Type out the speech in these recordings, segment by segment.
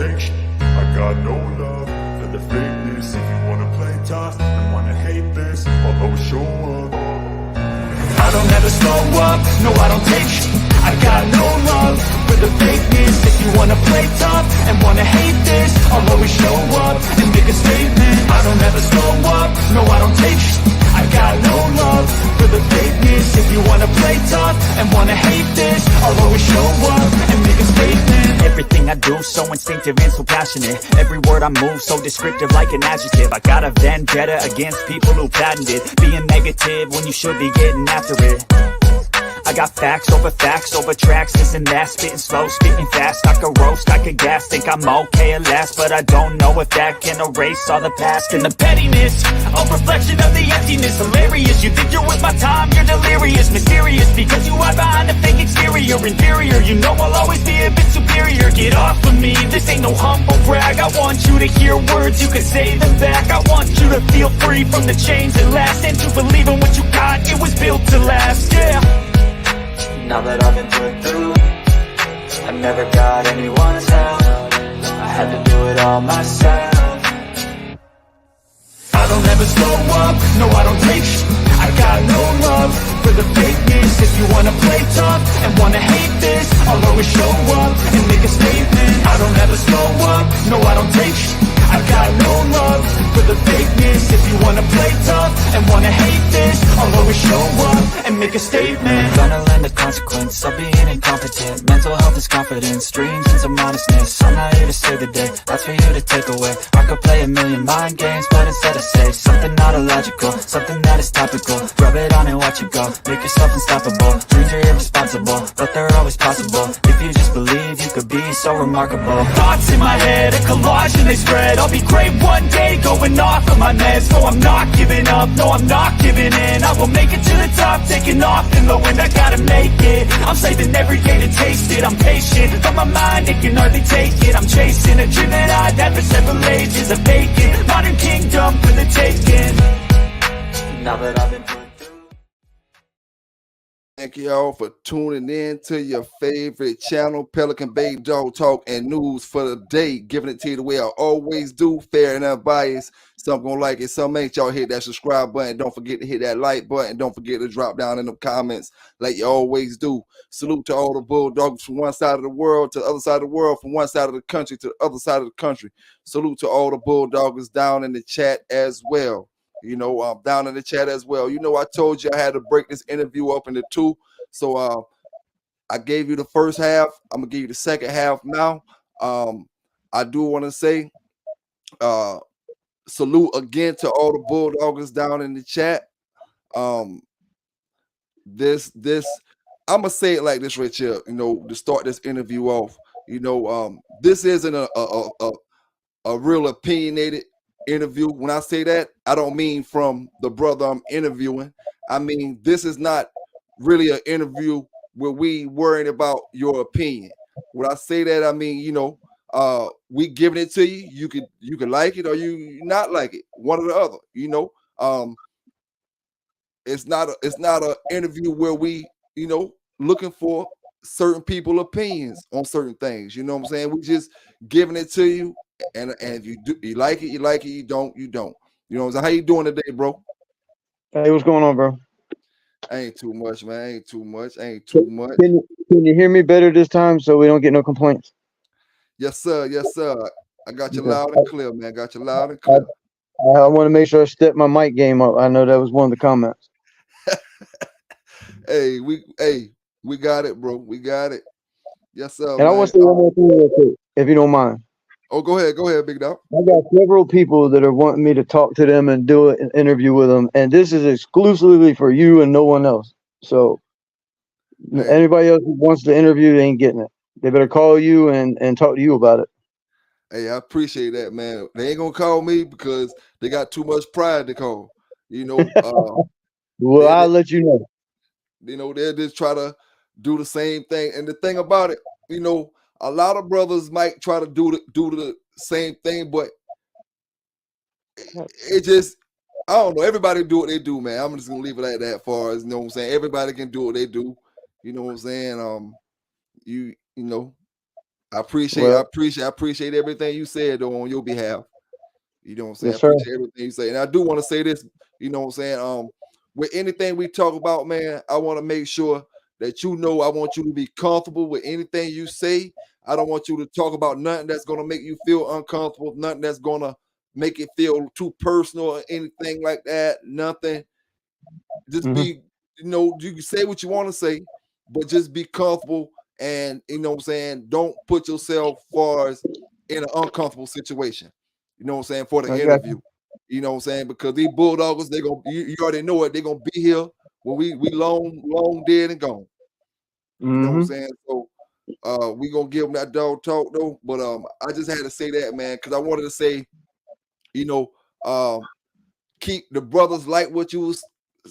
take shit. I got no love for the fakeness. If you wanna play tough and wanna hate this, I'll always show up. I don't ever slow up, no I don't take shit. I got no love for the fakeness. If you wanna play tough and wanna hate this, I'll always show up and make a statement. I don't ever slow up, no I don't take shit. I got no love for the fakeness. If you wanna play tough and wanna hate this, I'll always show up and make a statement. Everything I do so instinctive and so passionate. Every word I move so descriptive like an adjective. I got a vendetta against people who patented being negative when you should be getting after it. I got facts over tracks, this and that, spitting slow, spitting fast. I could roast, I could gas, think I'm okay at last, but I don't know if that can erase all the past. And the pettiness, a reflection of the emptiness. Hilarious, you think you're worth my time, you're delirious. Mysterious, because you hide behind a fake exterior. Inferior, you know I'll always be a bit superior. Get off of me, this ain't no humble brag. I want you to hear words, you can say them back. I want you to feel free from the chains that last, and to believe in what you got, it was built to last, yeah. Now that I've been put through, I never got anyone's help. I had to do it all myself. I don't ever slow up, no I don't take shit. I got no love for the fakeness. If you wanna play tough and wanna hate this, I'll always show up and make a statement. I don't ever slow up, no I don't take shit. I got no love for the fakeness. If you wanna play tough and wanna hate this, I'll always show up and make a statement. Gonna learn the consequence of being incompetent. Mental health is confidence, dreams and some honestness. I'm not here to save the day, that's for you to take away. I could play a million mind games, but instead I say something not illogical, something that is topical. Rub it on and watch it go, make yourself unstoppable. Dreams are irresponsible, but they're always possible. If you just believe, you could be so remarkable. Thoughts in my head, a collage and they spread. I'll be great one day, going off of my meds. No, I'm not giving up, no, I'm not giving in. I will make it to the top, taking off in the wind. I gotta make it, I'm saving every day to taste it. I'm patient, but my mind, it can hardly take it. I'm chasing a dream that I'd had for several ages. A vacant, modern kingdom for the taking. Now that I've been put through. Thank you all for tuning in to your favorite channel, Pelican Bay Dog Talk and News for the day. Giving it to you the way I always do, fair and unbiased. Some gonna like it, some ain't. Y'all hit that subscribe button. Don't forget to hit that like button. Don't forget to drop down in the comments like you always do. Salute to all the bulldogs from one side of the world to the other side of the world, from one side of the country to the other side of the country. Salute to all the bulldoggers down in the chat as well. You know, down in the chat as well. You know, I told you I had to break this interview up into two. So I gave you the first half. I'm gonna give you the second half now. I do want to say salute again to all the bulldoggers down in the chat. This I'm gonna say it like this right here, you know, to start this interview off. You know, this isn't a real opinionated interview. When I say that, I don't mean from the brother I'm interviewing. I mean, this is not really an interview where we worrying about your opinion. When I say that, I mean, you know, we giving it to you. You can like it or you not like it, one or the other. You know, it's not an interview where we, you know, looking for certain people's opinions on certain things. You know what I'm saying? We just giving it to you. And if you do, you like it, you like it. You don't, you don't. You know what I'm saying? How you doing today, bro? Hey, what's going on, bro? Ain't too much, man. Ain't too much. Can you hear me better this time so we don't get no complaints? Yes, sir. Yes, sir. I got you loud and clear, man. Got you loud and clear. I want to make sure I step my mic game up. I know that was one of the comments. Hey, we got it, bro. We got it. Yes, sir. And I want to say one more thing real quick, if you don't mind. Oh, go ahead, big dog. I got several people that are wanting me to talk to them and do an interview with them, and this is exclusively for you and no one else. So anybody else who wants to interview, they ain't getting it. They better call you and talk to you about it. Hey, I appreciate that, man. They ain't gonna call me because they got too much pride to call. You know. Well, I'll let you know. You know, they'll just try to do the same thing. And the thing about it, you know, a lot of brothers might try to do the same thing, but it just, I don't know. Everybody do what they do, man. I'm just gonna leave it at that. Far as, you know what I'm saying, everybody can do what they do. You know what I'm saying? You know, I appreciate, Well, I appreciate everything you said though on your behalf. You know what I'm saying? I yes, sir. appreciate everything you say. And I do want to say this, you know what I'm saying? With anything we talk about, man, I want to make sure that you know I want you to be comfortable with anything you say. I don't want you to talk about nothing that's gonna make you feel uncomfortable, nothing that's gonna make it feel too personal or anything like that. Nothing. Just Hmm. be, you can say what you want to say, but just be comfortable and you know what I'm saying, don't put yourself far as in an uncomfortable situation. You know what I'm saying, for the I got you. interview. You know what I'm saying? Because these bulldoggers, they gonna you already know it, they're gonna be here when we long dead and gone. You know what I'm Hmm. saying? So we gonna give them that dog talk though. But I just had to say that, man, because I wanted to say, you know, um keep the brothers like what you was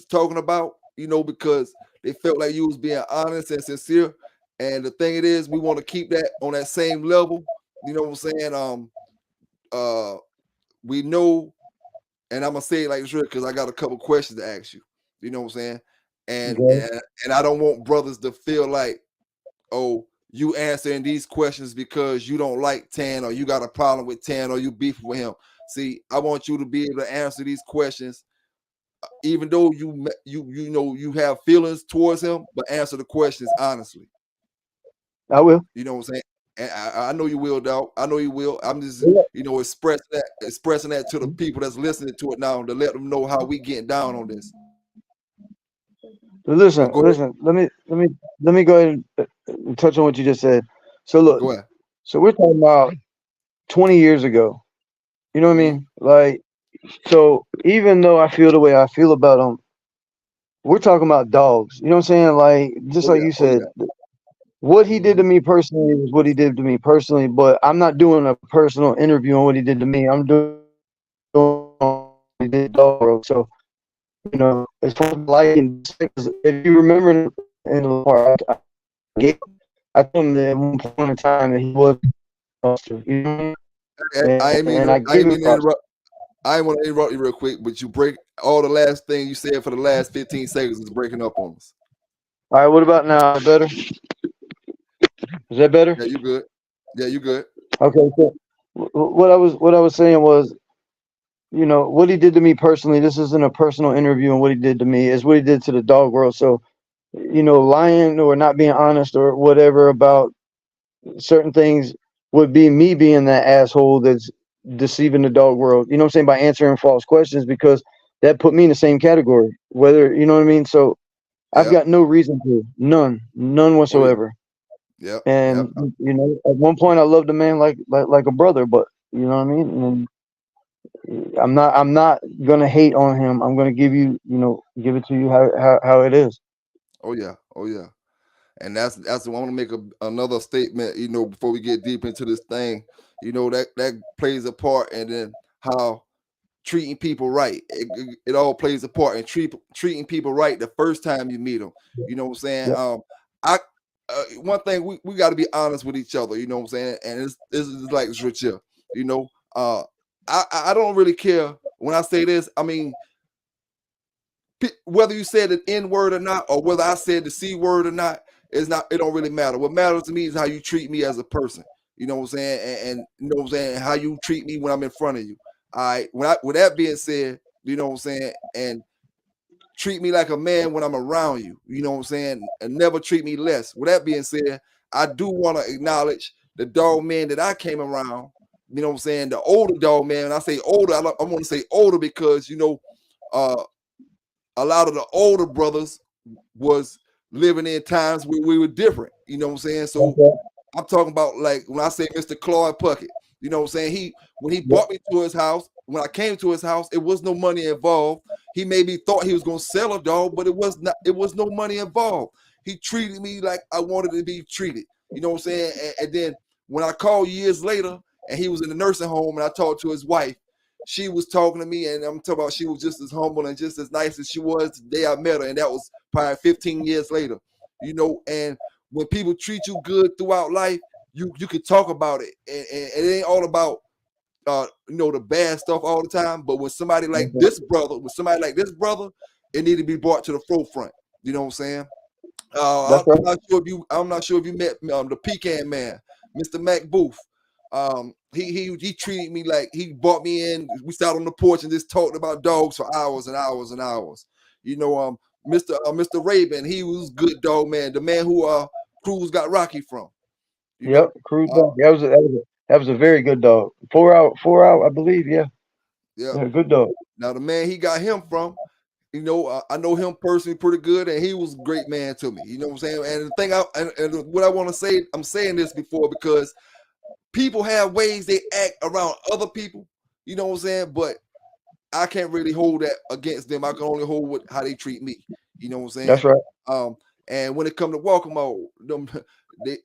talking about, because they felt like you was being honest and sincere. And the thing it is, we want to keep that on that same level. You know what I'm saying? Uh, we know, and I'm gonna say it like this because I got a couple questions to ask you. You know what I'm saying? And Okay. and and I don't want brothers to feel like, oh, you answering these questions because you don't like Tan or you got a problem with Tan or you beef with him. See, I want you to be able to answer these questions even though you have feelings towards him, but answer the questions honestly. I will. You know what I'm saying? And I know you will, dog. I know you will. I'm just, Yeah. expressing that to the people that's listening to it now to let them know how we getting down on this. So But listen, go ahead, listen. Let me go ahead and touch on what you just said. So look, go ahead. so we're talking about 20 years ago. You know what I Mhm. mean? Like, so even though I feel the way I feel about them, we're talking about dogs. You know what I'm saying? Like, just Oh like yeah, you oh said, yeah. what he did Hmm. to me personally is what he did to me personally. But I'm not doing a personal interview on what he did to me. I'm doing what he did to dog world. So as far as liking, if you remember in the part, I told him that at one point in time that he was a monster. You know what I mean? I ain't mean And to, I I gave ain't him mean to props. interrupt. I ain't want to interrupt you real quick, but you break all the last thing you said for the last 15 seconds is breaking up on us. All right, what about now? Is that better? Is that better? Yeah, you good. Yeah, you good. Okay. So what I was saying was, what he did to me personally. This isn't a personal interview, and what he did to me is what he did to the dog world. So, lying or not being honest or whatever about certain things would be me being that asshole that's deceiving the dog world. You know what I'm saying? By answering false questions because that put me in the same category. Whether you know what I mean. So I've Yep. got no reason to, none Oh yeah. whatsoever. Yep. Yep. And at one point I loved a man like a brother, but you know what I mean. And I'm not gonna hate on him. I'm gonna give it to you how it is. Oh yeah. Oh yeah. And that's I want to make another statement, before we get deep into this thing. That plays a part, and then how treating people right. It all plays a part in treating people right the first time you meet them. You know what I'm saying? Yeah. I one thing we got to be honest with each other. You know what I'm saying? And this is like this rich here. You know, uh, I don't really care when I say this. I mean, whether you said an N word or not, or whether I said the C word or not, it don't really matter. What matters to me is how you treat me as a person. You know what I'm saying? And you know what I'm saying, how you treat me when I'm in front of you. All right. With that being said, you know what I'm saying, and treat me like a man when I'm around you. You know what I'm saying? And never treat me less. With that being said, I do want to acknowledge the dog man that I came around. You know what I'm saying? The older dog man. When I say older, I want to say older because uh a lot of the older brothers was living in times where we were different. You know what I'm saying? So Okay. I'm talking about like when I say Mr. Claude Puckett, you know what I'm saying? When he Yeah. brought me to his house, when I came to his house, it was no money involved. He maybe thought he was gonna sell a dog, but it was no money involved. He treated me like I wanted to be treated. You know what I'm saying? And then when I called years later and he was in the nursing home and I talked to his wife, she was talking to me, and I'm talking about she was just as humble and just as nice as she was the day I met her, and that was probably 15 years later. And when people treat you good throughout life, you can talk about it, and it ain't all about the bad stuff all the time. But Okay. with somebody like this brother, it need to be brought to the forefront. You know what I'm saying? That's right. I'm not sure if you met the Pecan Man, Mr. Mac Booth. He treated me like he brought me in. We sat on the porch and just talked about dogs for hours and hours and hours. You know, Mr. Raven, he was good dog, man. The man who Cruz got Rocky from. You know, Yep, Cruz dog. That was a very good dog. 4 out, I believe. Yeah, yeah. yeah, good dog. Now the man he got him from, you know, I know him personally pretty good, and he was a great man to me. You know what I'm saying? And the thing and what I want to say, I'm saying this before because people have ways they act around other people. You know what I'm saying? But I can't really hold that against them. I can only hold with how they treat me. You know what I'm saying? That's right. And when it come to Walkamo,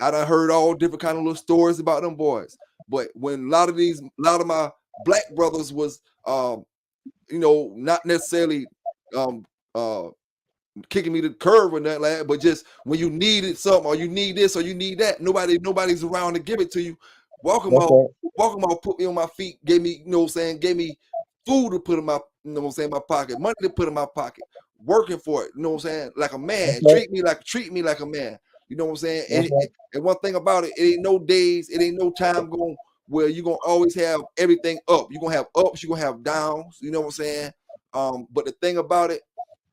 I done heard all different kind of little stories about them boys. But when a lot of my black brothers was, you know, not necessarily kicking me to the curb or nothing like that, but just when you needed something or you need this or you need that, nobody's around to give it to you. Walkamo put me on my feet, gave me, you know what I'm saying, gave me food to put in my, you know what I'm saying, my pocket, money to put in my pocket, working for it, you know what I'm saying, like a man, treat me like a man, you know what I'm saying. And one thing about it ain't no days, it ain't no time going where you're gonna always have everything up. You're gonna have ups, you're gonna have downs, you know what I'm saying. But the thing about it,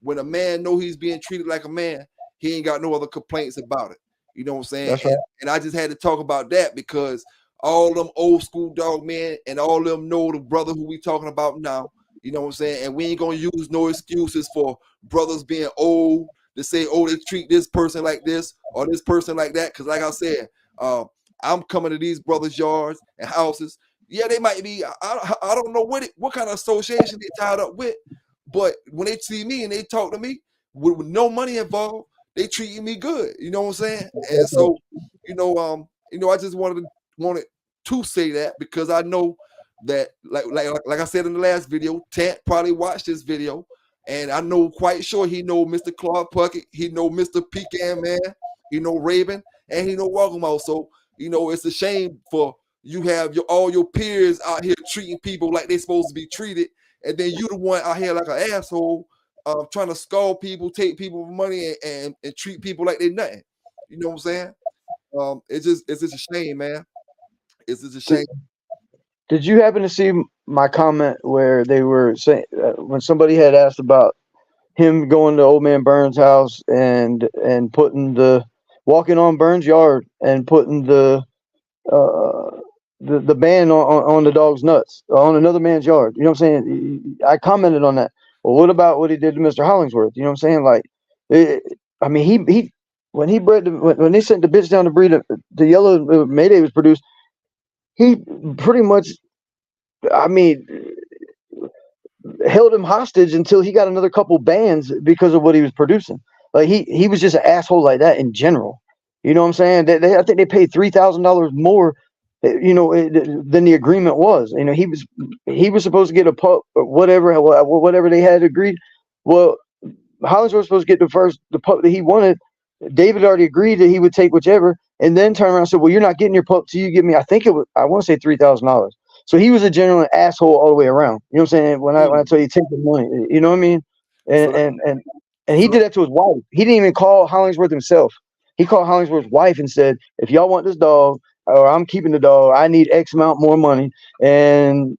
when a man know he's being treated like a man, he ain't got no other complaints about it. You know what I'm saying? That's right. And I just had to talk about that because all them old school dog men and all of them know the brother who we talking about now. You know what I'm saying? And we ain't gonna use no excuses for brothers being old to say, oh, they treat this person like this or this person like that. Because like I said, I'm coming to these brothers' yards and houses. Yeah, they might be. I don't know what kind of association they tied up with, but when they see me and they talk to me with no money involved, they treating me good. You know what I'm saying? And so, you know, I just wanted to say that because I know that, like I said in the last video, Tant probably watched this video, and I know quite sure he know Mr. Clark Puckett, he know Mr. Pecan Man, he know Raven, and he know Walkamo. So, you know, it's a shame for you have all your peers out here treating people like they're supposed to be treated, and then you the one out here like an asshole, trying to scold people, take people's money, and treat people like they nothing. You know what I'm saying? It's just a shame, man. It's just a shame. Did you happen to see my comment where they were saying when somebody had asked about him going to Old Man Burns' house and putting walking on Burns' yard and putting the band on the dog's nuts on another man's yard? You know what I'm saying? I commented on that. Well, what about what he did to Mr. Hollingsworth? You know what I'm saying? Like, I mean, he when he bred when they sent the bitch down to breed the yellow Mayday was produced, he pretty much, I mean, held him hostage until he got another couple bands because of what he was producing. Like he was just an asshole like that in general. You know what I'm saying? I think they paid $3,000 more, you know, than the agreement was. You know, he was supposed to get a pup or whatever they had agreed. Well, Hollingsworth was supposed to get the pup that he wanted. David already agreed that he would take whichever, and then turned around and said, "Well, you're not getting your pup till you give me." I want to say $3,000. So he was a genuine asshole all the way around. You know what I'm saying? When I tell you take the money, you know what I mean? And he did that to his wife. He didn't even call Hollingsworth himself. He called Hollingsworth's wife and said, "If y'all want this dog, or I'm keeping the dog, I need X amount more money." And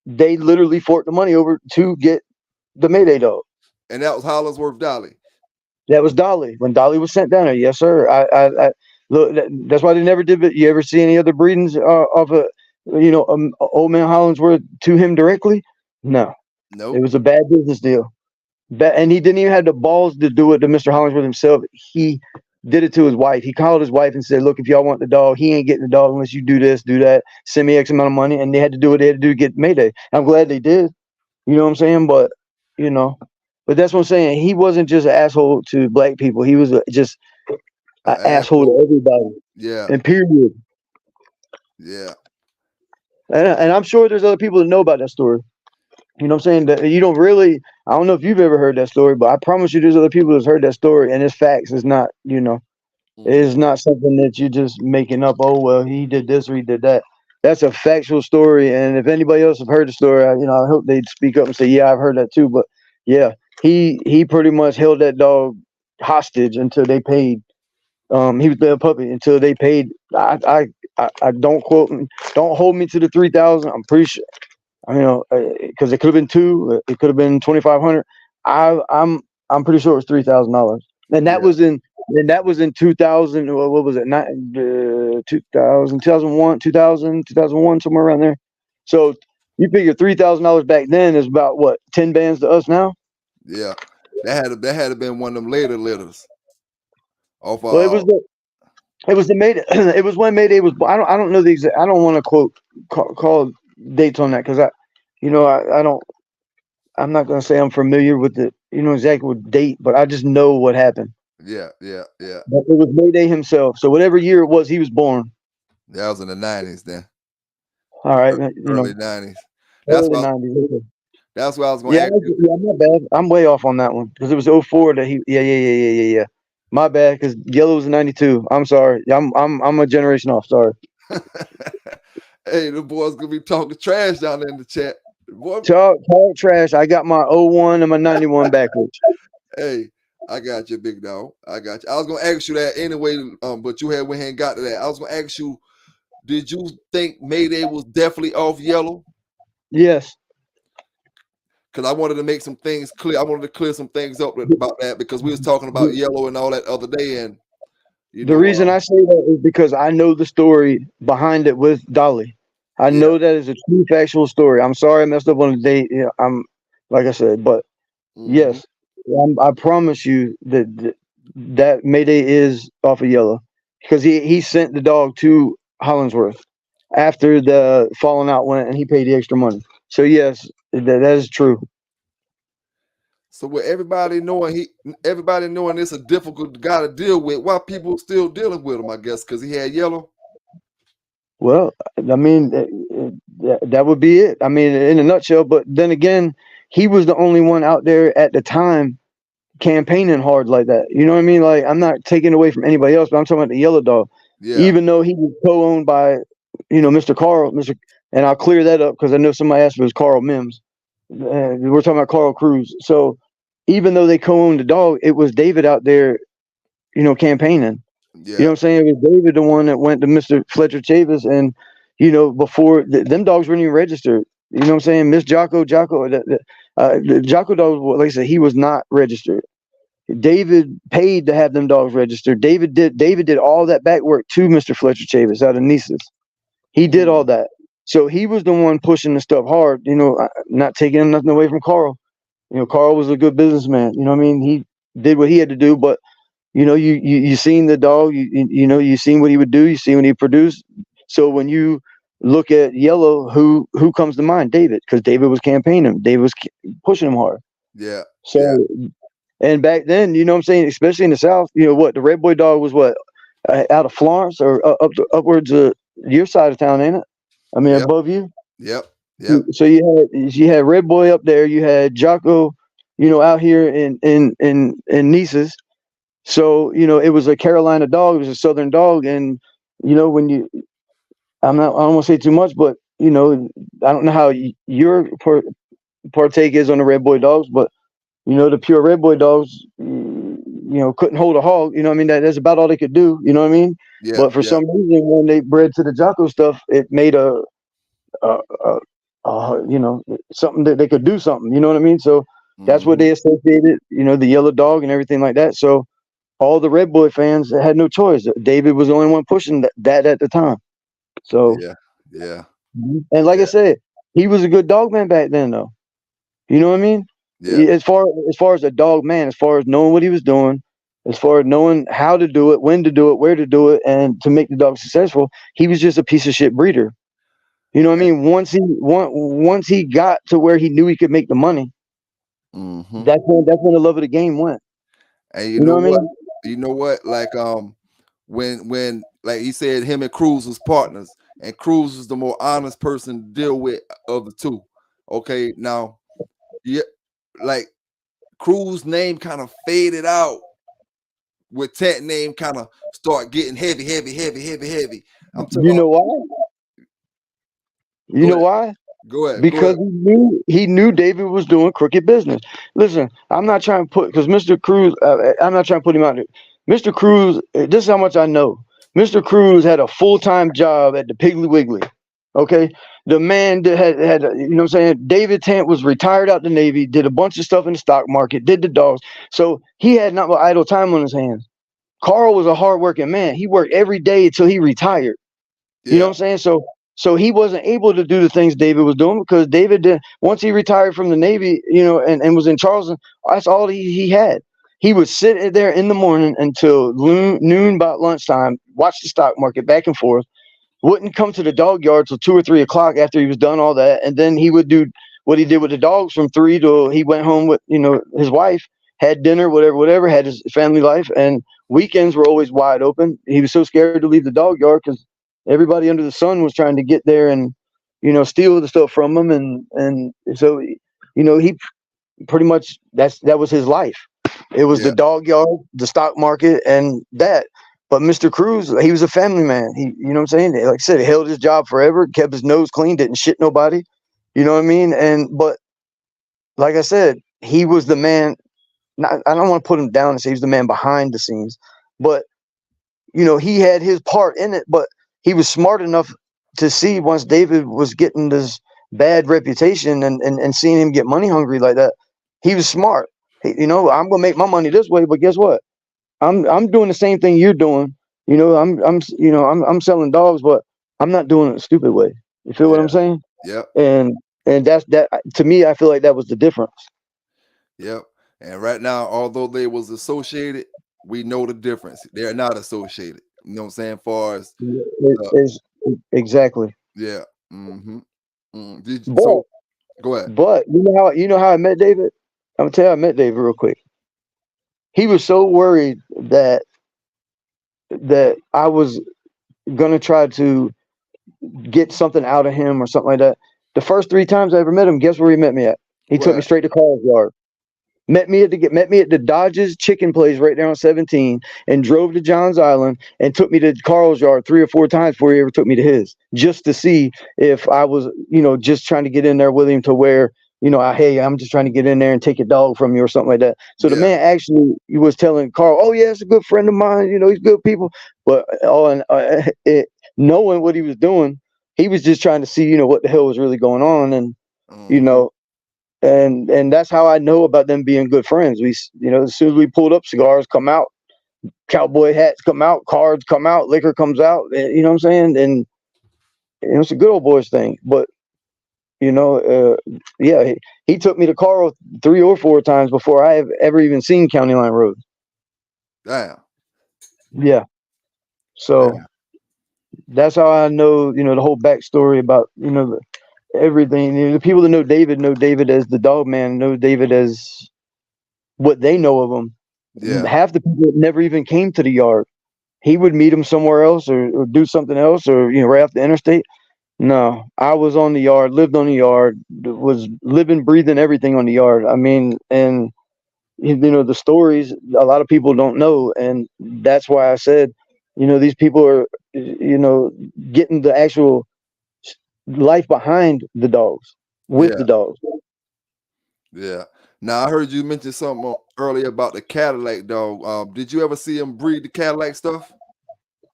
they literally forked the money over to get the Mayday dog. And that was Hollingsworth Dolly. That was Dolly when Dolly was sent down there. Yes, sir. I look. That's why they never did it. You ever see any other breedings of a, you know, Old Man Hollingsworth to him directly? No. Nope. It was a bad business deal. And he didn't even have the balls to do it to Mr. Hollingsworth himself. He did it to his wife. He called his wife and said, "Look, if y'all want the dog, he ain't getting the dog unless you do this, do that. Send me X amount of money." And they had to do what they had to do to get Mayday. I'm glad they did. You know what I'm saying? But, you know, but that's what I'm saying. He wasn't just an asshole to black people. He was just an asshole to everybody. Yeah. And period. Yeah. And I'm sure there's other people that know about that story. You know what I'm saying? That you don't really, I don't know if you've ever heard that story, but I promise you there's other people that's heard that story, and it's facts. It's not, you know, it's not something that you're just making up. Oh, well, he did this or he did that. That's a factual story. And if anybody else have heard the story, I hope they'd speak up and say, "Yeah, I've heard that too." But yeah, he pretty much held that dog hostage until they paid He was their puppy until they paid. I don't quote me, don't hold me to the 3,000. I'm pretty sure. Because it could have been two, it could have been 2,500. I'm pretty sure it was $3,000, and that Yeah. was in 2000. What was it? Not 2000, 2001, somewhere around there. So you figure $3,000 back then is about what 10 bands to us now. Yeah. That had to been one of them later litters. Off Well, it was the Mayday. It was when Mayday was. I don't know the exact. I don't want to call dates on that because I don't. I'm not gonna say I'm familiar with the exactly what date, but I just know what happened. yeah, yeah, yeah. But it was Mayday himself. So whatever year it was, he was born. That was in the 90s then. All right, Early 90s. That's early what '90s. Okay. that's what I was gonna ask you. Yeah, my bad. I'm way off on that one because it was '04 that he. Yeah. My bad, because Yellow was in '92. I'm sorry. I'm a generation off. Sorry. Hey, the boys gonna be talking trash down there in the chat. Boy, Talk trash. I got my '01 and my '91 backwards. hey, I got you, big dog. I got you. I was gonna ask you that anyway, but you had went ahead and got to that. I was gonna ask you, did you think Mayday was definitely off Yellow? Yes. Because I wanted to make some things clear. I wanted to clear some things up about that because we was talking about Yellow and all that other day, and The reason I say that is because I know the story behind it with Dolly. I yeah, know that is a true factual story. I'm sorry I messed up on the date. I'm like I said, but mm-hmm, yes, I promise you that Mayday is off of Yellow because he sent the dog to Hollingsworth after the falling out went and he paid the extra money. So yes, that is true. so with everybody knowing it's a difficult guy to deal with, why people still dealing with him? I guess because he had Yellow. Well, I mean, that would be it. I mean, in a nutshell. But then again, he was the only one out there at the time campaigning hard like that. You know what I mean? Like, I'm not taking away from anybody else, but I'm talking about the Yellow Dog. Yeah, Even though he was co-owned by, Mr. Carl, and I'll clear that up because I know somebody asked if it was Carl Mims. We're talking about Carl Cruz. So even though they co-owned the dog, it was David out there, campaigning. You know yeah, what I'm saying? It was David the one that went to Mr. Fletcher Chavis, and before them dogs weren't even registered. You know what I'm saying? Miss Jocko, the Jocko dog, like I said, he was not registered. David paid to have them dogs registered. David did all that back work to Mr. Fletcher Chavis out of Nices. He did all that. So he was the one pushing the stuff hard. Not taking nothing away from Carl. Carl was a good businessman. You know what I mean? He did what he had to do, but you seen the dog, you seen what he would do, you seen what he produced. So when you look at Yellow, who comes to mind? David, because David was campaigning, David was pushing him hard. yeah, yeah, So, and back then, you know what I'm saying, especially in the South, what the Red Boy dog was, what out of Florence or upwards of your side of town, ain't it? I mean, yep, above you. yep, yep, So you had Red Boy up there, you had Jocko, out here in Nices. So, it was a Carolina dog, it was a Southern dog. And, when I don't want to say too much, but, I don't know how your partake is on the Red Boy dogs, but, the pure Red Boy dogs, couldn't hold a hog. You know what I mean? That's about all they could do. You know what I mean? yeah, But for yeah, some reason, when they bred to the Jocko stuff, it made a, something that they could do something. You know what I mean? So that's what mm-hmm, they associated, the yellow dog and everything like that. So all the Red Boy fans had no choice. David was the only one pushing that at the time. So, yeah, yeah, and like I yeah, said, he was a good dog man back then, though. You know what I mean? yeah. As far as a dog man, as far as knowing what he was doing, as far as knowing how to do it, when to do it, where to do it, and to make the dog successful, he was just a piece of shit breeder. You know what I mean? Once he got to where he knew he could make the money, Mm-hmm. that's when the love of the game went. And you You know know what I what? mean? You know what? Like when like he said, him and Cruz was partners, and Cruz was the more honest person to deal with of the two. Okay, now yeah, like Cruz name kind of faded out with Tet name kind of start getting heavy, heavy, heavy, heavy, heavy. I'm talking You about. know why? You Go know ahead, why? go ahead, go Because ahead. he knew David was doing crooked business. Listen, I'm not trying to put because Mr. Cruz. I'm not trying to put him out there. Mr. Cruz, this is how much I know. Mr. Cruz had a full-time job at the Piggly Wiggly. Okay. The man that had you know what I'm saying? David Tant was retired out the Navy, did a bunch of stuff in the stock market, did the dogs. So he had not but idle time on his hands. Carl was a hardworking man. He worked every day until he retired. You know Yeah. what I'm saying? So he wasn't able to do the things David was doing because David did once he retired from the Navy, you know, and was in Charleston, that's all he had. He would sit there in the morning until noon about lunchtime, watch the stock market back and forth, wouldn't come to the dog yard till 2 or 3 o'clock after he was done all that, and then he would do what he did with the dogs from 3 till he went home with his wife, had dinner, whatever, had his family life, and weekends were always wide open. He was so scared to leave the dog yard because everybody under the sun was trying to get there and steal the stuff from him, and so he pretty much that was his life. It was the Yeah. dog yard, the stock market, and that. But Mr. Cruz, he was a family man. He, you know what I'm saying? Like I said, he held his job forever, kept his nose clean, didn't shit nobody. You know what I mean? But like I said, he was the man. I don't want to put him down and say he's the man behind the scenes, but he had his part in it. But he was smart enough to see once David was getting this bad reputation and seeing him get money hungry like that, he was smart. I'm gonna make my money this way, but guess what? I'm doing the same thing you're doing. I'm selling dogs, but I'm not doing it a stupid way. You feel what I'm Yeah. saying? Yep. And that's that to me. I feel like that was the difference. Yep. And right now, although they was associated, we know the difference. They're not associated. You know what I'm saying? Far as uh, Is exactly. yeah. Mm-hmm. But So go ahead. but you know how I met David. I'm gonna tell you how I met David real quick. He was so worried that I was gonna try to get something out of him or something like that. The first 3 times I ever met him, guess where he met me at? He took me Where? straight to Carl's yard. Met me at the Dodge's chicken place right there on 17 and drove to Johns Island and took me to Carl's yard 3 or 4 times before he ever took me to his, just to see if I was, just trying to get in there with him to where, hey, I'm just trying to get in there and take a dog from you or something like that. So the Yeah. man actually he was telling Carl, oh yeah, it's a good friend of mine, he's good people. But knowing what he was doing, he was just trying to see, what the hell was really going on. And, you Mm-hmm. know, and that's how I know about them being good friends. As soon as we pulled up, cigars come out, cowboy hats come out, cards come out, liquor comes out. You know what I'm saying? And it's a good old boys thing. But yeah, he took me to Carl 3 or 4 times before I have ever even seen County Line Road. Damn. Yeah, so Damn. that's how I know. The whole backstory about everything. The people that know David as the dog man, know David as what they know of him. Yeah. Half the people never even came to the yard. He would meet them somewhere else or do something else or right off the interstate. No, I was on the yard, lived on the yard, was living, breathing everything on the yard. I mean, and the stories a lot of people don't know, and that's why I said, these people are, getting the actual life behind the dogs with the Yeah. dogs. Yeah. Now I heard you mention something earlier about the Cadillac dog. Did you ever see him breed the Cadillac stuff?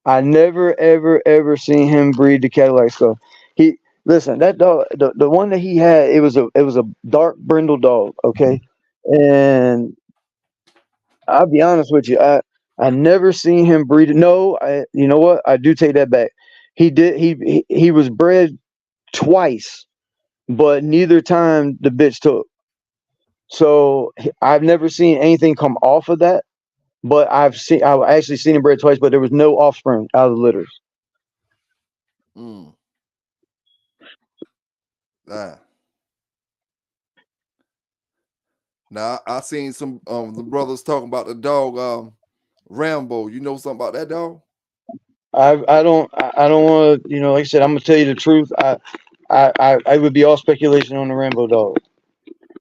I never, ever, ever seen him breed the Cadillac stuff. He listen, that dog, the one that he had, it was a dark brindle dog, okay? And I'll be honest with you, I never seen him breed it. No, you know what? I do take that back. He did he was bred twice, but neither time the bitch took. So I've never seen anything come off of that. But I've actually seen him bred twice, but there was no offspring out of the litters. Mm. Ah. Now I seen some the brothers talking about the dog Rambo. You know something about that dog? I don't want to, like I said, I'm gonna tell you the truth. I would be all speculation on the Rambo dog.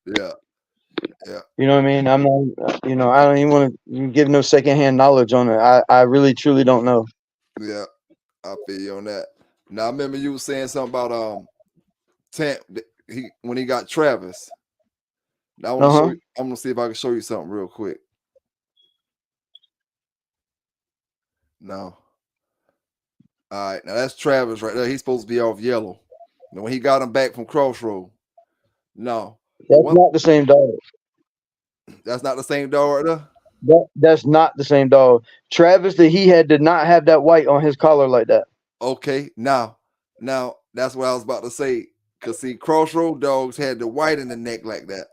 Yeah. Yeah. You know what I mean? I'm not, I don't even want to give no secondhand knowledge on it. I really truly don't know. Yeah. I feel you on that. Now I remember you was saying something about Tamp he when he got Travis. Now I want Uh to show huh. you. I'm gonna see if I can show you something real quick. No. All right, now that's Travis right there. He's supposed to be off yellow. Now when he got him back from Crossroad. No. That's One not the same dog. that's not the same dog right there. That's not the same dog. Travis that he had did not have that white on his collar like that. Okay, now that's what I was about to say. Cause see, Crossroad dogs had the white in the neck like that.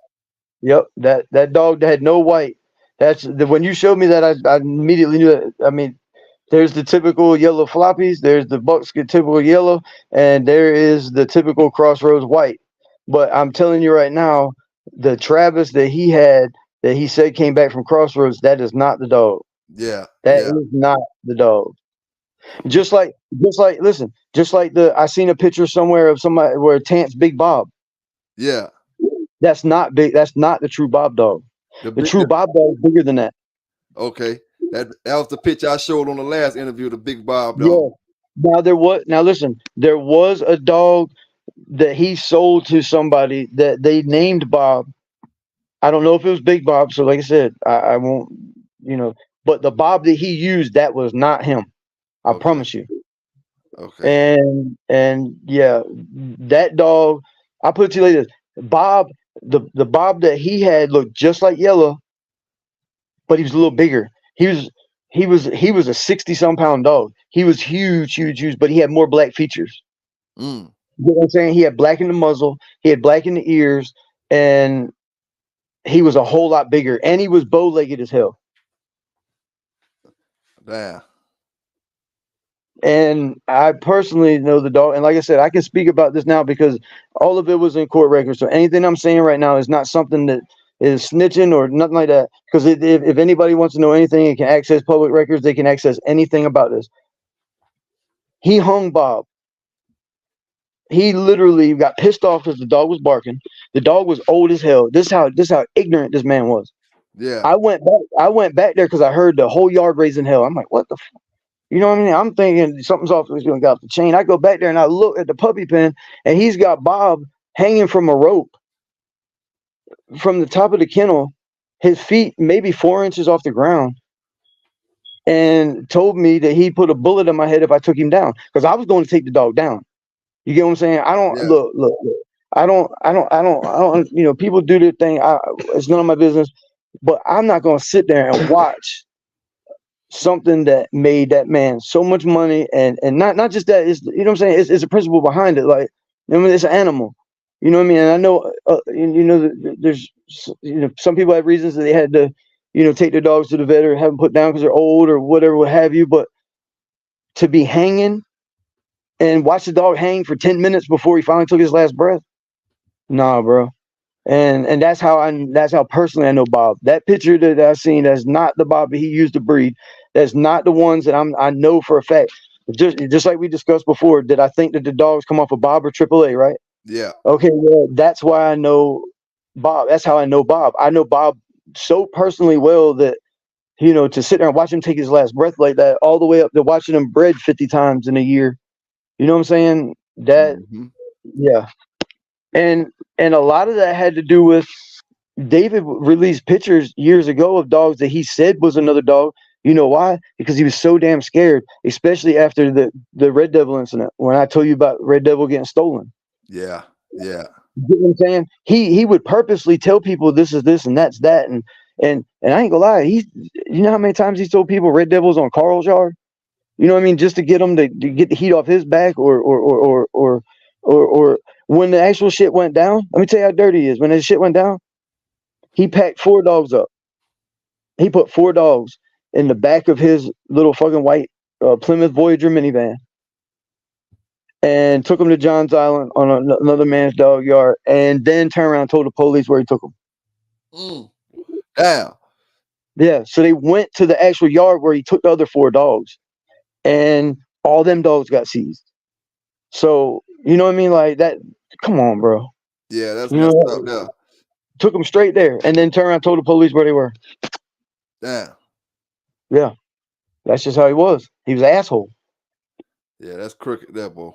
Yep, that dog that had no white. When you showed me that, I immediately knew that. I mean, there's the typical yellow floppies. There's the buckskin typical yellow, and there is the typical Crossroads white. But I'm telling you right now, the Travis that he had that he said came back from Crossroads, that is not the dog. Yeah, That yeah, is not the dog. Listen, just like I seen a picture somewhere of somebody where Tant's Big Bob. yeah. That's not big. That's not the true Bob dog. The The big true Bob dog is bigger than that. okay. That was the picture I showed on the last interview, the Big Bob Yeah. dog. Now listen, there was a dog that he sold to somebody that they named Bob. I don't know if it was Big Bob. So like I said, I won't, but the Bob that he used, that was not him. I Okay. promise you. Okay. And yeah, that dog, I put it to you like this. Bob, the Bob that he had looked just like Yellow, but he was a little bigger. He was a 60-some pound dog. He was huge, but he had more black features. Mm. You know what I'm saying? He had black in the muzzle, he had black in the ears, and he was a whole lot bigger. And he was bow-legged as hell. Damn. And I personally know the dog. And like I said, I can speak about this now because all of it was in court records. So anything I'm saying right now is not something that is snitching or nothing like that. Because if anybody wants to know anything and can access public records, they can access anything about this. He hung Bob. He literally got pissed off because the dog was barking. The dog was old as hell. This is how ignorant this man was. Yeah. I went back there because I heard the whole yard raising hell. I'm like, what the you know what I mean? I'm thinking something's off. He's going to get off the chain. I go back there and I look at the puppy pen, and he's got Bob hanging from a rope from the top of the kennel, his feet maybe 4 inches off the ground, and told me that he put a bullet in my head if I took him down because I was going to take the dog down. You get what I'm saying? I don't Yeah. look. I don't. You know, people do their thing. It's none of my business. But I'm not going to sit there and watch something that made that man so much money, and not just that. It's, you know what I'm saying? It's a principle behind it. Like, I mean, it's an animal. You know what I mean? And I know, there's, some people have reasons that they had to, take their dogs to the vet or have them put down because they're old or whatever, what have you. But to be hanging and watch the dog hang for 10 minutes before he finally took his last breath, nah, bro. And that's how personally I know Bob. That picture that I've seen, that's not the Bob that he used to breed. That's not the ones that I know for a fact. Just like we discussed before, did I think that the dogs come off of Bob or AAA, right? Yeah. Okay, well, that's why I know Bob. That's how I know Bob. I know Bob so personally well that, to sit there and watch him take his last breath like that, all the way up to watching him bred 50 times in a year. You know what I'm saying? That, yeah. And a lot of that had to do with David released pictures years ago of dogs that he said was another dog. You know why? Because he was so damn scared, especially after the Red Devil incident when I told you about Red Devil getting stolen. Yeah. Yeah. You know what I'm saying? He would purposely tell people this is this and that's that, and I ain't gonna lie, you know how many times he's told people Red Devil's on Carl's yard? You know what I mean? Just to get him to get the heat off his back, or when the actual shit went down. Let me tell you how dirty he is. When the shit went down, he packed 4 dogs up. He put 4 dogs in the back of his little fucking white Plymouth Voyager minivan and took them to Johns Island on another man's dog yard, and then turned around and told the police where he took them. Damn. Yeah, so they went to the actual yard where he took the other 4 dogs, and all them dogs got seized. So, you know what I mean? Like that, come on, bro. Yeah, that's messed up there. Took them straight there, and then turned around and told the police where they were. Damn. Yeah, that's just how he was. He was an asshole. Yeah, that's crooked, that boy.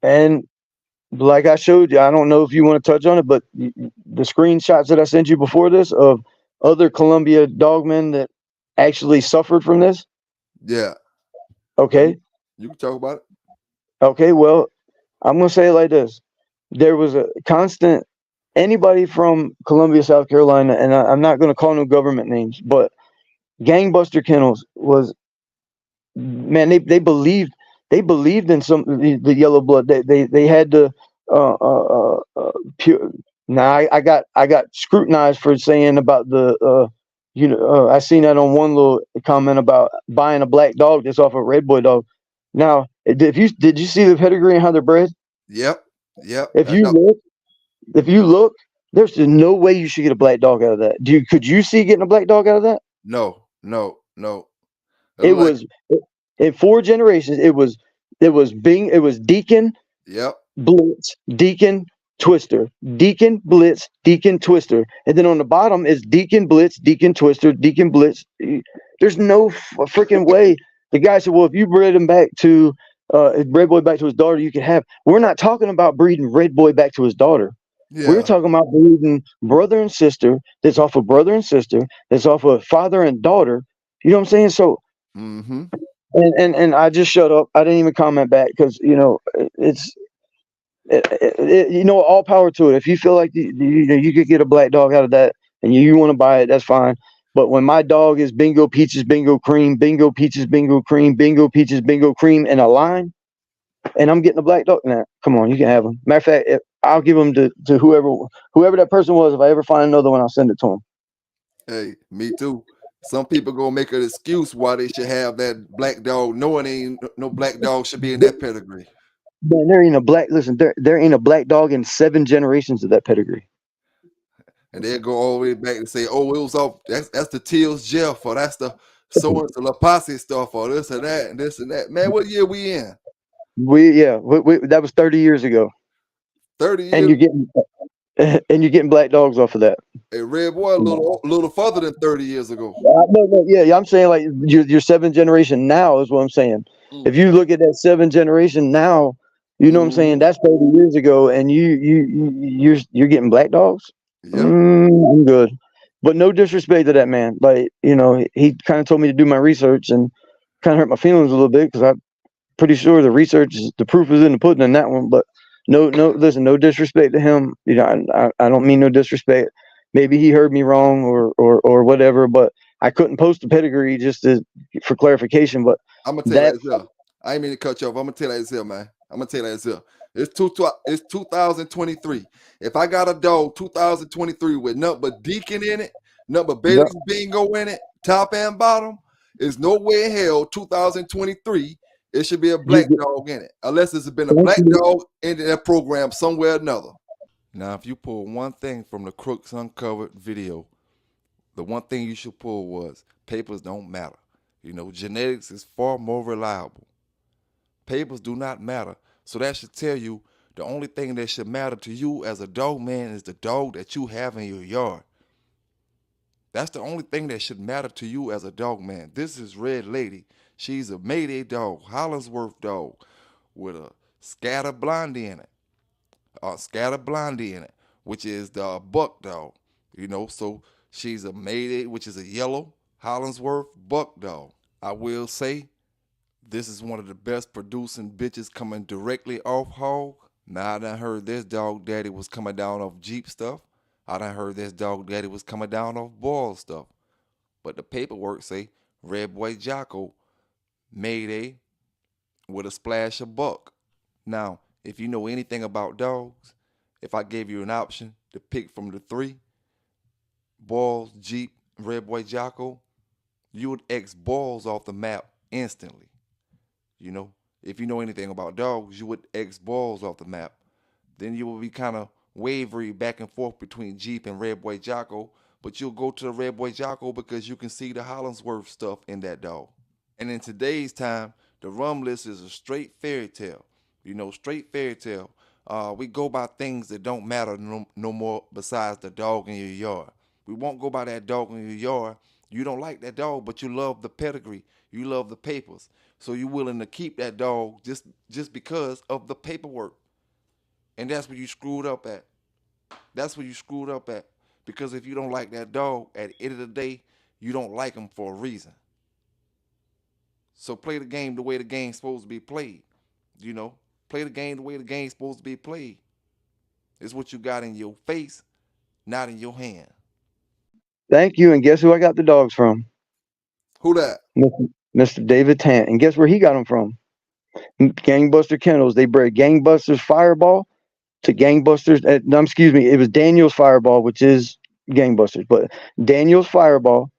And like I showed you, I don't know if you want to touch on it, but the screenshots that I sent you before this of other Columbia dogmen that actually suffered from this. Yeah. No, Okay. you can talk about it. Okay. Well, I'm gonna say it like this: there was a constant. Anybody from Columbia, South Carolina, and I'm not gonna call no government names, but Gangbuster Kennels was, man, they believed in some the yellow blood. They had the pure. Now I got scrutinized for saying about the I seen that on one little comment about buying a black dog that's off a red boy dog. Now, if you did you see the pedigree and how they're bred? Yep. Yep. If That you dog. look, if you look, there's just no way you should get a black dog out of that. Could you see getting a black dog out of that? No. No. No. It It look like. was in 4 generations. It was Deacon, Yep. Blitz, Deacon, Twister, Deacon, Blitz, Deacon, Twister, and then on the bottom is Deacon, Blitz, Deacon, Twister, Deacon, Blitz. There's no freaking way. The guy said, "Well, if you bred him back to Red Boy back to his daughter, you can have." We're not talking about breeding Red Boy back to his daughter. We're Yeah. talking about breeding brother and sister. That's off of brother and sister. That's off of father and daughter. You know what I'm saying? So, Mm-hmm. and I just shut up. I didn't even comment back because it's all power to it. If you feel like you could get a black dog out of that and you want to buy it, that's fine. But when my dog is bingo peaches, bingo cream, bingo peaches, bingo cream, bingo peaches, bingo cream in a line, and I'm getting a black dog, now come on, you can have them. Matter of fact, I'll give them to whoever that person was. If I ever find another one, I'll send it to them. Hey, me too. Some people gonna make an excuse why they should have that black dog, knowing ain't no black dog should be in that pedigree. Man, there ain't a black. Listen, there ain't a black dog in 7 generations of that pedigree. And they'll go all the way back and say, "Oh, it was off. That's the Teals Jeff, or that's the so and so La Posse stuff, or this and that, and this and that." Man, what year we in? That was 30 years ago, 30 years. and you're getting and you're getting black dogs off of that. A red boy, a little further than 30 years ago. No, yeah, I'm saying like your 7th generation now is what I'm saying. If Mm. you look at that 7th generation now, you know what I'm saying. Hmm. That's 30 years ago, and you're getting black dogs. Yep. I'm good, but no disrespect to that man. Like he kind of told me to do my research and kind of hurt my feelings a little bit because I'm pretty sure the proof is in the pudding in that one. But no, listen, no disrespect to him. I don't mean no disrespect. Maybe he heard me wrong or whatever, but I couldn't post the pedigree for clarification. But I'm gonna tell you that like this here. I ain't mean to cut you off. I'm gonna tell you like this here, man. I'm gonna tell you like this here. It's 2023. If I got a dog 2023 with nothing but Deacon in it, nothing but Yep. Bailey's Bingo in it, top and bottom, there's no way in hell 2023 it should be a You black get, dog in it, unless it's been a thank black you. dog in that program somewhere or another. Now, if you pull one thing from the Crooks Uncovered video, the one thing you should pull was papers don't matter. Genetics is far more reliable. Papers do not matter. So that should tell you the only thing that should matter to you as a dog man is the dog that you have in your yard. That's the only thing that should matter to you as a dog man. This is Red Lady. She's a Mayday dog, Hollinsworth dog, with a scatter blondie in it. Which is the buck dog. So she's a Mayday, which is a yellow Hollinsworth buck dog. I will say this is one of the best producing bitches coming directly off hog. Now I done heard this dog daddy was coming down off Jeep stuff. I done heard this dog daddy was coming down off Boyle stuff. But the paperwork say Red Boy Jocko Mayday with a splash of buck. Now, if you know anything about dogs, if I gave you an option to pick from the three, Boyle, Jeep, Red Boy Jocko, you would X Boyles off the map instantly. You know, if you know anything about dogs, you would X Boyles off the map. Then you will be kind of wavery back and forth between Jeep and Red Boy Jocko, but you'll go to the Red Boy Jocko because you can see the Hollinsworth stuff in that dog. And in today's time, the rum list is a straight fairy tale. Straight fairy tale. We go by things that don't matter no more besides the dog in your yard. We won't go by that dog in your yard. You don't like that dog, but you love the pedigree. You love the papers. So you're willing to keep that dog just because of the paperwork. And that's where you screwed up at. That's where you screwed up at. Because if you don't like that dog, at the end of the day, you don't like him for a reason. So play the game the way the game's supposed to be played. You know, play the game the way the game's supposed to be played. It's what you got in your face, not in your hand. Thank you. And guess who I got the dogs from? Who that? Mr. David Tant. And guess where he got them from? Gangbuster Kennels. They bred Gangbusters Fireball to Gangbusters. No, excuse me. It was Daniel's Fireball, which is Gangbusters, but Daniel's Fireball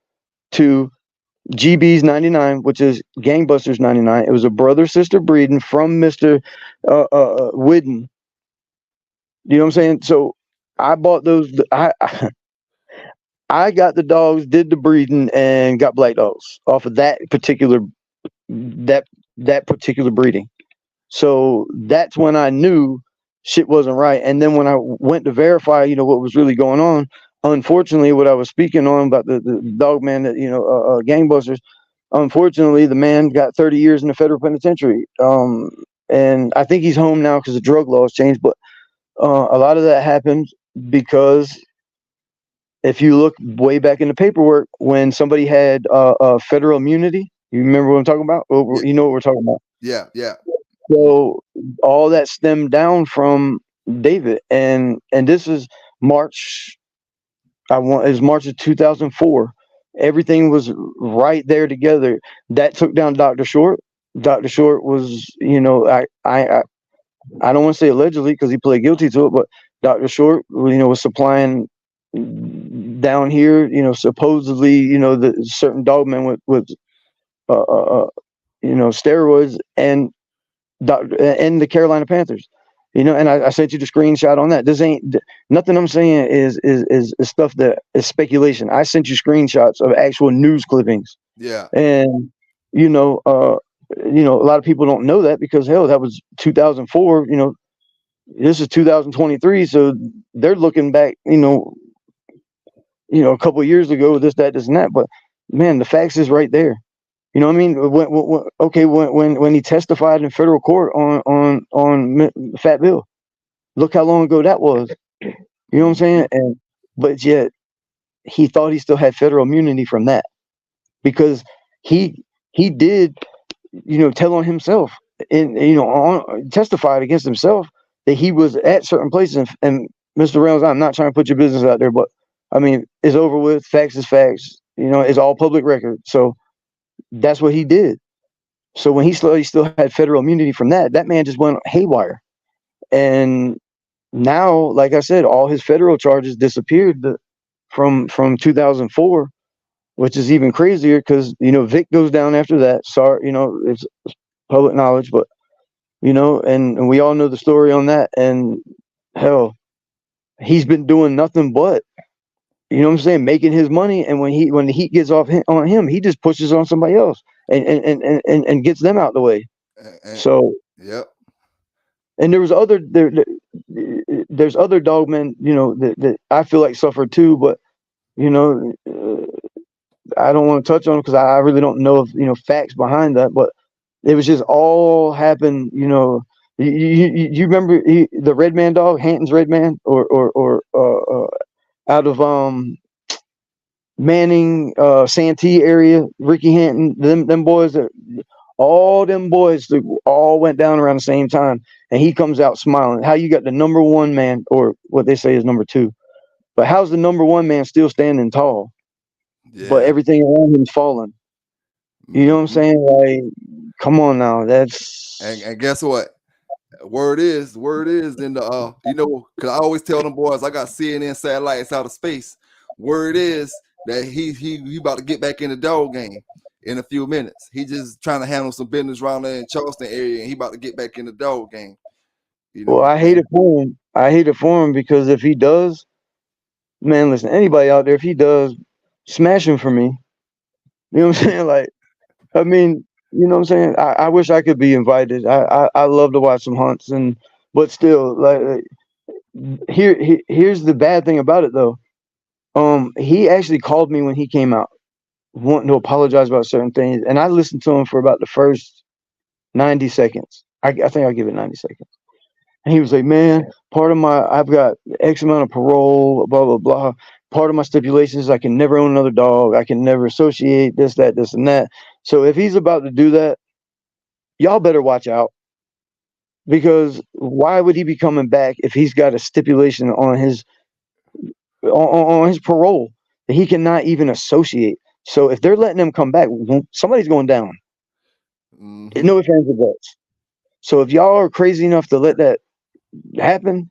to GB's 99, which is Gangbusters 99. It was a brother sister breeding from Mr. Whidden. You know what I'm saying? So I bought those. I got the dogs, did the breeding, and got black dogs off of that particular breeding. So that's when I knew shit wasn't right. And then when I went to verify, what was really going on, unfortunately, what I was speaking on about the dog man that, gangbusters, unfortunately, the man got 30 years in the federal penitentiary. And I think he's home now because the drug laws changed. But a lot of that happened because if you look way back in the paperwork, when somebody had federal immunity, you remember what I'm talking about? You know what we're talking about? Yeah, yeah. So all that stemmed down from David, and this is March. It was March of 2004. Everything was right there together. That took down Dr. Short. Dr. Short was, I don't want to say allegedly because he pled guilty to it, but Dr. Short, was supplying down here, supposedly, the certain dogmen with steroids and the Carolina Panthers, and I sent you the screenshot on that. This ain't nothing I'm saying is stuff that is speculation. I sent you screenshots of actual news clippings. Yeah. And a lot of people don't know that because hell, that was 2004. This is 2023, so they're looking back, a couple of years ago, this, and that. But man, the facts is right there. You know what I mean? When he testified in federal court on Fat Bill, look how long ago that was. You know what I'm saying? But yet he thought he still had federal immunity from that because he did, tell on himself and testified against himself that he was at certain places. And Mr. Reynolds, I'm not trying to put your business out there, but I mean, it's over with. Facts is facts. It's all public record. So that's what he did. So when he still had federal immunity from that man just went haywire. And now, like I said, all his federal charges disappeared from 2004, which is even crazier because, Vic goes down after that. Sorry, it's public knowledge, but, and we all know the story on that. And hell, he's been doing nothing but, making his money. And when the heat gets on him, he just pushes on somebody else and gets them out the way. So, yep. And there's other dogmen, that I feel like suffered too, but I don't want to touch on it because I really don't know if facts behind that, but it was just all happened. You remember the Red Man dog, Hampton's Red Man, or out of Manning, Santee area, Ricky Hampton, them boys all went down around the same time, and he comes out smiling. How you got the number one man, or what they say is number two, but how's the number one man still standing tall? Yeah. But everything around him's falling. You know what I'm saying? Like, come on now. That's and guess what? Word is in the because I always tell them boys I got CNN satellites out of space. Word is that he about to get back in the dog game in a few minutes. He just trying to handle some business around there in Charleston area, and he about to get back in the dog game. Well, I hate it for him. I hate it for him because if he does, man, listen, anybody out there, if he does, smash him for me. You know what I'm saying? Like, I mean, you know what I'm saying? I wish I could be invited. I love to watch some hunts, but still, like, here's the bad thing about it though. He actually called me when he came out, wanting to apologize about certain things, and I listened to him for about the first 90 seconds. I think I'll give it 90 seconds. And he was like, man, I've got X amount of parole, blah, blah, blah. Part of my stipulations is I can never own another dog. I can never associate this, and that. So if he's about to do that, y'all better watch out, because why would he be coming back if he's got a stipulation on his parole that he cannot even associate? So if they're letting him come back, somebody's going down. Mm-hmm. No ifs, ands, or buts. So if y'all are crazy enough to let that happen,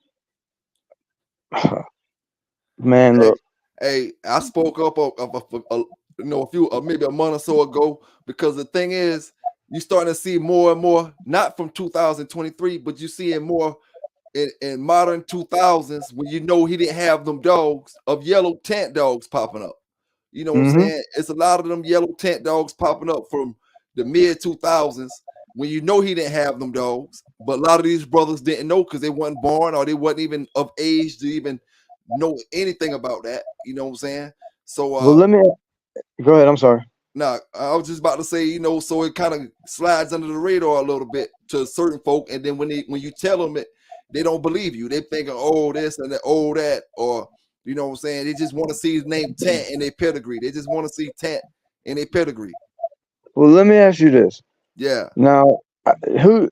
man, Hey, look. hey, I spoke up a few maybe a month or so ago, because the thing is, you starting to see more and more, not from 2023, but you see it more in modern 2000s, when you know he didn't have them dogs of yellow tent dogs popping up. You know what I'm Mm-hmm. saying? It's a lot of them yellow tent dogs popping up from the mid 2000s, when you know he didn't have them dogs. But a lot of these brothers didn't know, because they wasn't born, or they wasn't even of age to even know anything about that. You know what I'm saying? So Well, let me go ahead. I'm sorry. now I was just about to say, so it kind of slides under the radar a little bit to certain folk, and then when you tell them it, they don't believe you. They thinking, oh, this and that, oh, that, or you know what I'm saying? They just want to see his name Tent in their pedigree. They just want to see Tent in their pedigree. Well, let me ask you this. Yeah. Now, who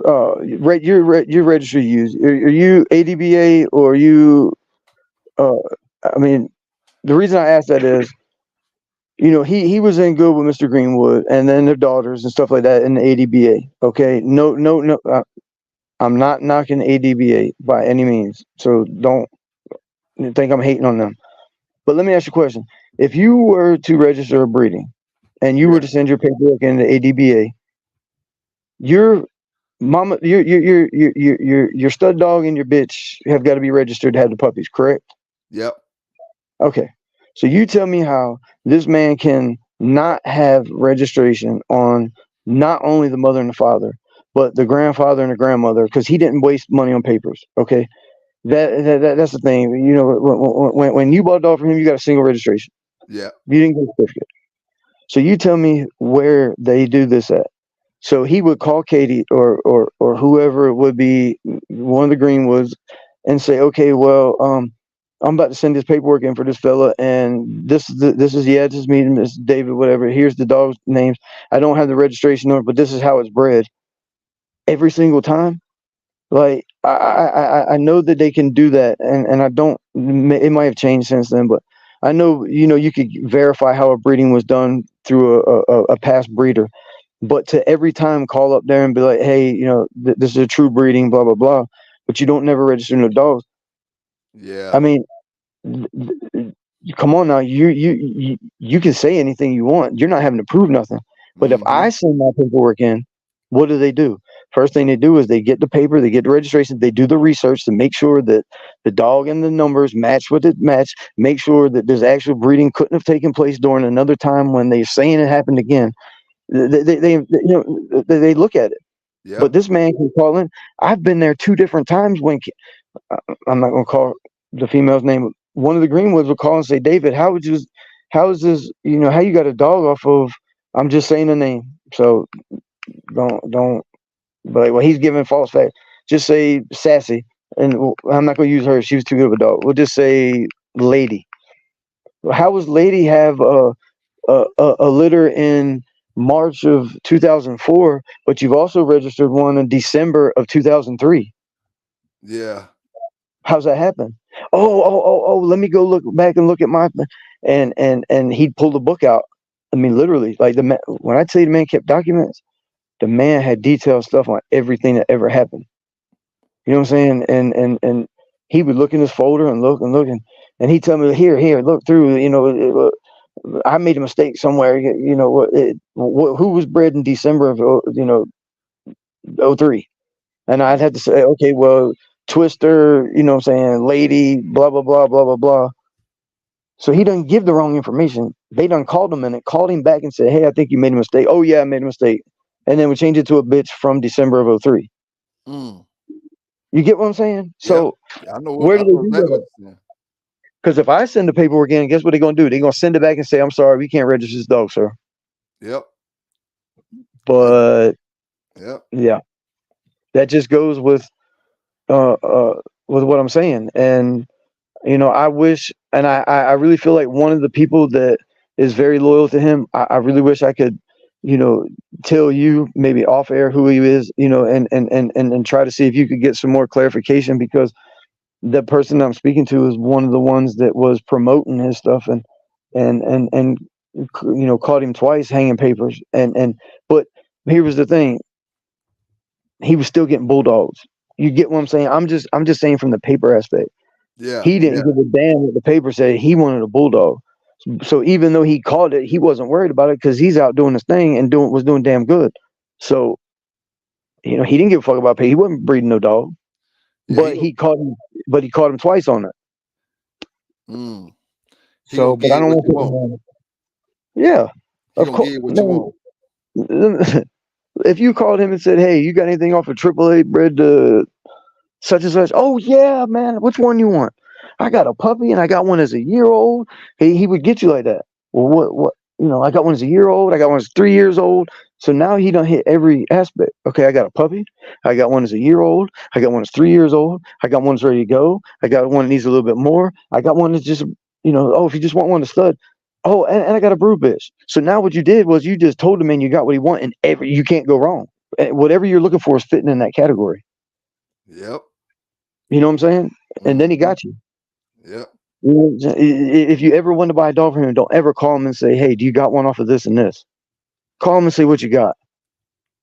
your registry use? Are you ADBA, or are you? I mean, the reason I asked that is, he was in good with Mr. Greenwood, and then their daughters and stuff like that in the ADBA. Okay, no, no, no. I'm not knocking ADBA by any means, so don't think I'm hating on them. But let me ask you a question: if you were to register a breeding, and you Yeah. were to send your paperwork in the ADBA, your mama, your stud dog and your bitch have got to be registered to have the puppies, correct? Yep. Okay. So you tell me how this man can not have registration on not only the mother and the father, but the grandfather and the grandmother, because he didn't waste money on papers. Okay. That's the thing. When you bought a dog from him, you got a single registration. Yeah. You didn't get a certificate. So you tell me where they do this at. So he would call Katie or whoever it would be, one of the Greenwoods, and say, okay, well, I'm about to send this paperwork in for this fella, and this is me, this is David, whatever. Here's the dog's names. I don't have the registration number, but this is how it's bred. Every single time, like I know that they can do that, and I don't. It might have changed since then, but I know you could verify how a breeding was done through a past breeder. But to every time call up there and be like, hey, this is a true breeding, blah blah blah, but you don't never register no dogs. Yeah. I mean, come on now, you can say anything you want. You're not having to prove nothing. But if Mm-hmm. I send my paperwork in, what do? First thing they do is they get the paper, they get the registration, they do the research to make sure that the dog and the numbers match what it match. Make sure that there's actual breeding couldn't have taken place during another time when they're saying it happened again. They look at it. Yep. But this man can call in. I've been there 2 different times when I'm not gonna call the female's name. One of the Greenwoods would call and say, David, how is this, how you got a dog off of, I'm just saying the name. So don't, but well, he's giving false facts. Just say Sassy, and I'm not gonna use her. She was too good of a dog. We'll just say Lady. How was Lady have a litter in March of 2004, but you've also registered one in December of 2003? Yeah. How's that happen? Oh, let me go look back and look at my, and he'd pull the book out. I mean, literally, like when I tell you the man kept documents, the man had detailed stuff on everything that ever happened. You know what I'm saying? And he would look in his folder and look, and he'd tell me, here, look through. I made a mistake somewhere. Who was bred in December of '03, and I'd have to say, okay, well, Twister, what I'm saying, Lady, blah blah blah blah blah blah. So he doesn't give the wrong information. They done called him and called him back and said, hey, I think you made a mistake. Oh yeah, I made a mistake, and then we changed it to a bitch from December of '03. Mm. You get what I'm saying? Yep. So I know. where I do they know do exactly what that? you're saying. Because if I send the paperwork in, guess what they're gonna do? They're gonna send it back and say, I'm sorry, we can't register this dog, sir. Yep. But Yep. yeah, that just goes with what I'm saying. And I wish, and I really feel like one of the people that is very loyal to him. I really wish I could, tell you maybe off air who he is, and try to see if you could get some more clarification, because the person I'm speaking to is one of the ones that was promoting his stuff, and caught him twice hanging papers, but here was the thing, he was still getting bulldogs. You get what I'm saying? I'm just saying from the paper aspect. Yeah, He yeah, didn't give a damn what the paper said. He wanted a bulldog. So even though he called it, he wasn't worried about it because he's out doing his thing and was doing damn good. So he didn't give a fuck about pay. He wasn't breeding no dog, yeah. but he caught him twice on it. Mm, he So, gonna but I get don't what want you want. to. Yeah, He of gonna course. get what you want. If you called him and said, "Hey, you got anything off of AAA bred to such and such?" Oh yeah, man. Which one you want? I got a puppy and I got one as a year old. He would get you like that. Well, what? I got one as a year old. I got one as 3 years old. So now he done hit every aspect. Okay, I got a puppy. I got one as a year old. I got one that's 3 years old. I got one that's ready to go. I got one that needs a little bit more. I got one that's just, if you just want one to stud. Oh, and I got a brood bitch. So now what you did was you just told the man you got what he want, and you can't go wrong. Whatever you're looking for is fitting in that category. Yep. You know what I'm saying? And then he Mhm. got you. Yep. You know what I'm saying? If you ever want to buy a dog from him, don't ever call him and say, "Hey, do you got one off of this and this?" Call him and say what you got.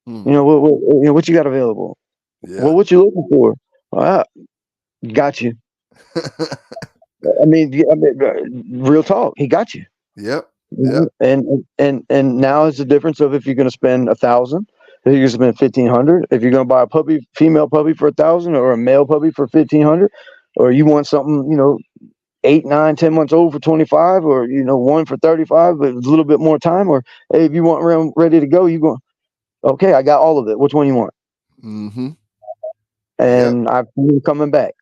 Hmm. What you got available. Yeah. Well, what you looking for? Well, got you. I mean, real talk. He got you. Yep. Yep. And now it's the difference of if you're going to spend 1,000, if you're going to spend 1,500, if you're going to buy a puppy, female puppy for 1,000, or a male puppy for 1,500, or you want something, 8, 9, 10 months old for 25, or one for 35, but a little bit more time, or hey, if you want around ready to go, you go. Okay, I got all of it. Which one you want? Mm-hmm. Yep. And I've been coming back,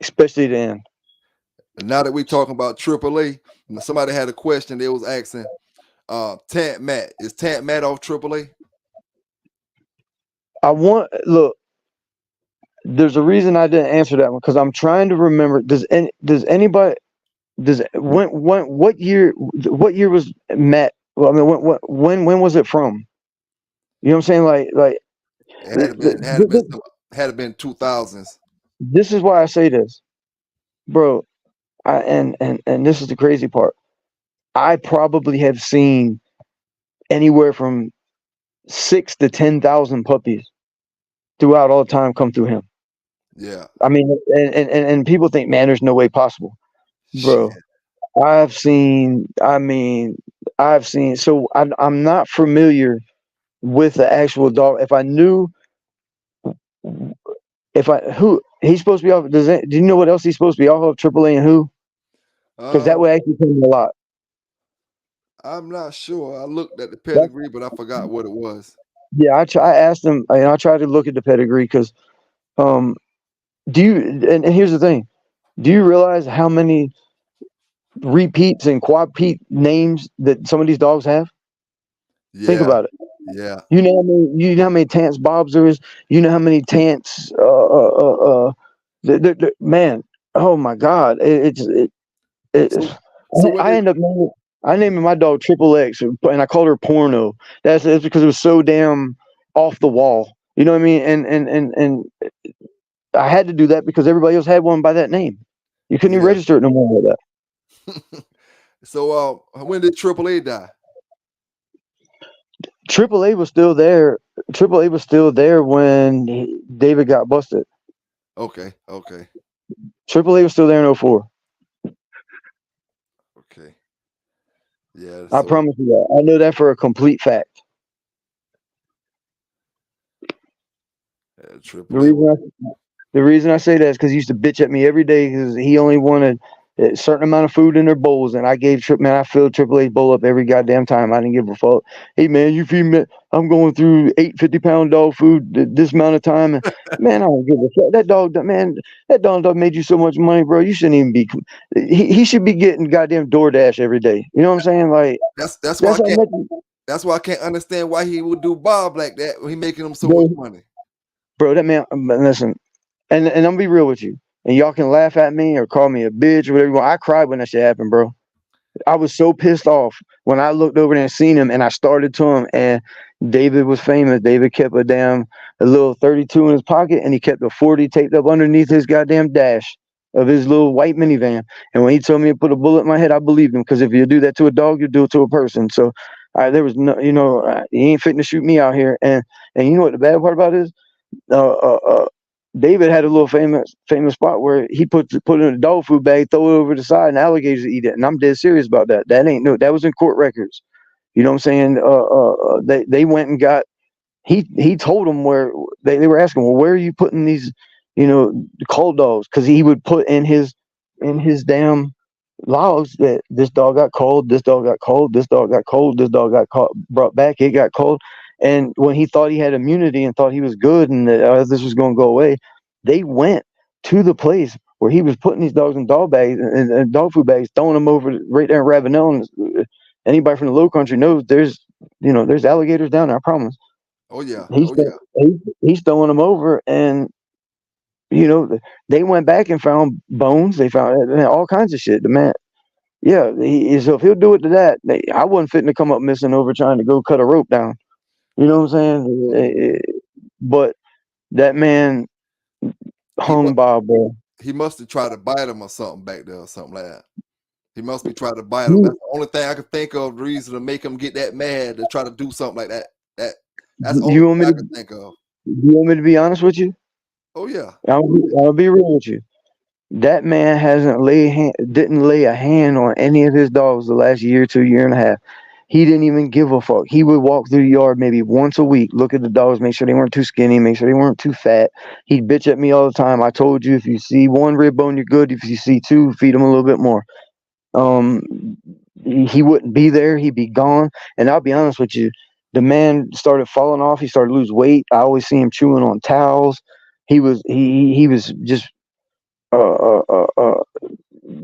especially then. And now that we talking about AAA, somebody had a question. They was asking, Tant Matt, is Tant Matt off AAA? Look. There's a reason I didn't answer that one because I'm trying to remember. What year was Matt? Well, I mean, when was it from? You know what I'm saying? Like It had been 2000s. this is why I say this, bro. And this is the crazy part. I probably have seen anywhere from 6 to 10,000 puppies throughout all time come through him. Yeah. I mean, and people think, man, there's no way possible, bro. Shit. I've seen. So I'm not familiar with the actual dog. If I knew, who he's supposed to be off, do you know what else he's supposed to be off of? AAA and who? Because that Um, would actually tell me a lot. I'm not sure. I looked at the That, pedigree, but I forgot what it was. yeah, I asked him, and I tried to look at the pedigree because, um, do you? And here's the thing: do you realize how many repeats and quadpeat names that some of these dogs have? Think Yeah. about it. Yeah. You know how many Tants Bobs there is. You know how many Tants. Man, oh my God! So It so what I is end up naming my dog Triple X, and I called her Porno. That's because it was so damn off the wall. You know what I mean? And I had to do that because everybody else had one by that name. You couldn't even yeah. register it no more like that. So when did AAA die? Triple A was still there. Triple A was still there when David got busted. Okay. Okay. Triple A was still there in 04. Okay. Yeah. I So promise you that. I know that for a complete fact. The AAA. reason I say that is because he used to bitch at me every day because he only wanted a certain amount of food in their bowls, and I gave I filled Triple A's bowl up every goddamn time. I didn't give a fuck. Hey man, you feed me? I'm going through 8 50-pound dog food this amount of time, and man, I don't give a fuck. That dog made you so much money, bro. You shouldn't even be. He should be getting goddamn DoorDash every day. You know what I'm saying? Like That's why I that's how can't. much, That's why I can't understand why he would do Bob like that when he making him so much bro. money. Bro, that man. Listen, and I'm gonna be real with you, and y'all can laugh at me or call me a bitch or whatever you want. I cried when that shit happened, bro. I was so pissed off when I looked over there and seen him, and I started to him, and David was famous. David kept a little 32 in his pocket, and he kept a 40 taped up underneath his goddamn dash of his little white minivan. And when he told me to put a bullet in my head, I believed him, because if you do that to a dog, you do it to a person. So there was no, he ain't fitting to shoot me out here. And you know what the bad part about it is? Uh, uh, uh, David had a little famous spot where he put in a dog food bag, throw it over the side, and alligators eat it. And I'm dead serious about that. That was in court records. You know what I'm saying? They went and got. He told them where they were asking, well, where are you putting these, call dogs? Because he would put in his damn logs that this dog got cold, this dog got cold, this dog got cold, this dog got caught, brought back, it got cold. And when he thought he had immunity and thought he was good and that this was going to go away, they went to the place where he was putting these dogs in dog bags and dog food bags, throwing them over right there in Ravenel. And anybody from the Low Country knows there's alligators down there. I promise. Oh yeah. He's Oh yeah. he's throwing them over, and they went back and found bones. They found all kinds of shit. The man, yeah. So if he'll do it to that, I wasn't fitting to come up missing over trying to go cut a rope down. You know what I'm saying? But that man He mu- hung Bob, bro. he must have tried to bite him or something back there or something like that. He must be trying to bite him. You, That's the only thing I can think of, the reason to make him get that mad to try to do something like that. That's the only you want me thing I to? can think of. You want me to be honest with you? Oh yeah. I'll be real with you. That man didn't lay a hand on any of his dogs the last year to a year and a half. He didn't even give a fuck. He would walk through the yard maybe once a week, look at the dogs, make sure they weren't too skinny, make sure they weren't too fat. He'd bitch at me all the time. I told you, if you see one rib bone, you're good. If you see two, feed them a little bit more. Um, he wouldn't be there. He'd be gone. And I'll be honest with you, the man started falling off. He started to lose weight. I always see him chewing on towels. He was just uh, uh, uh, uh,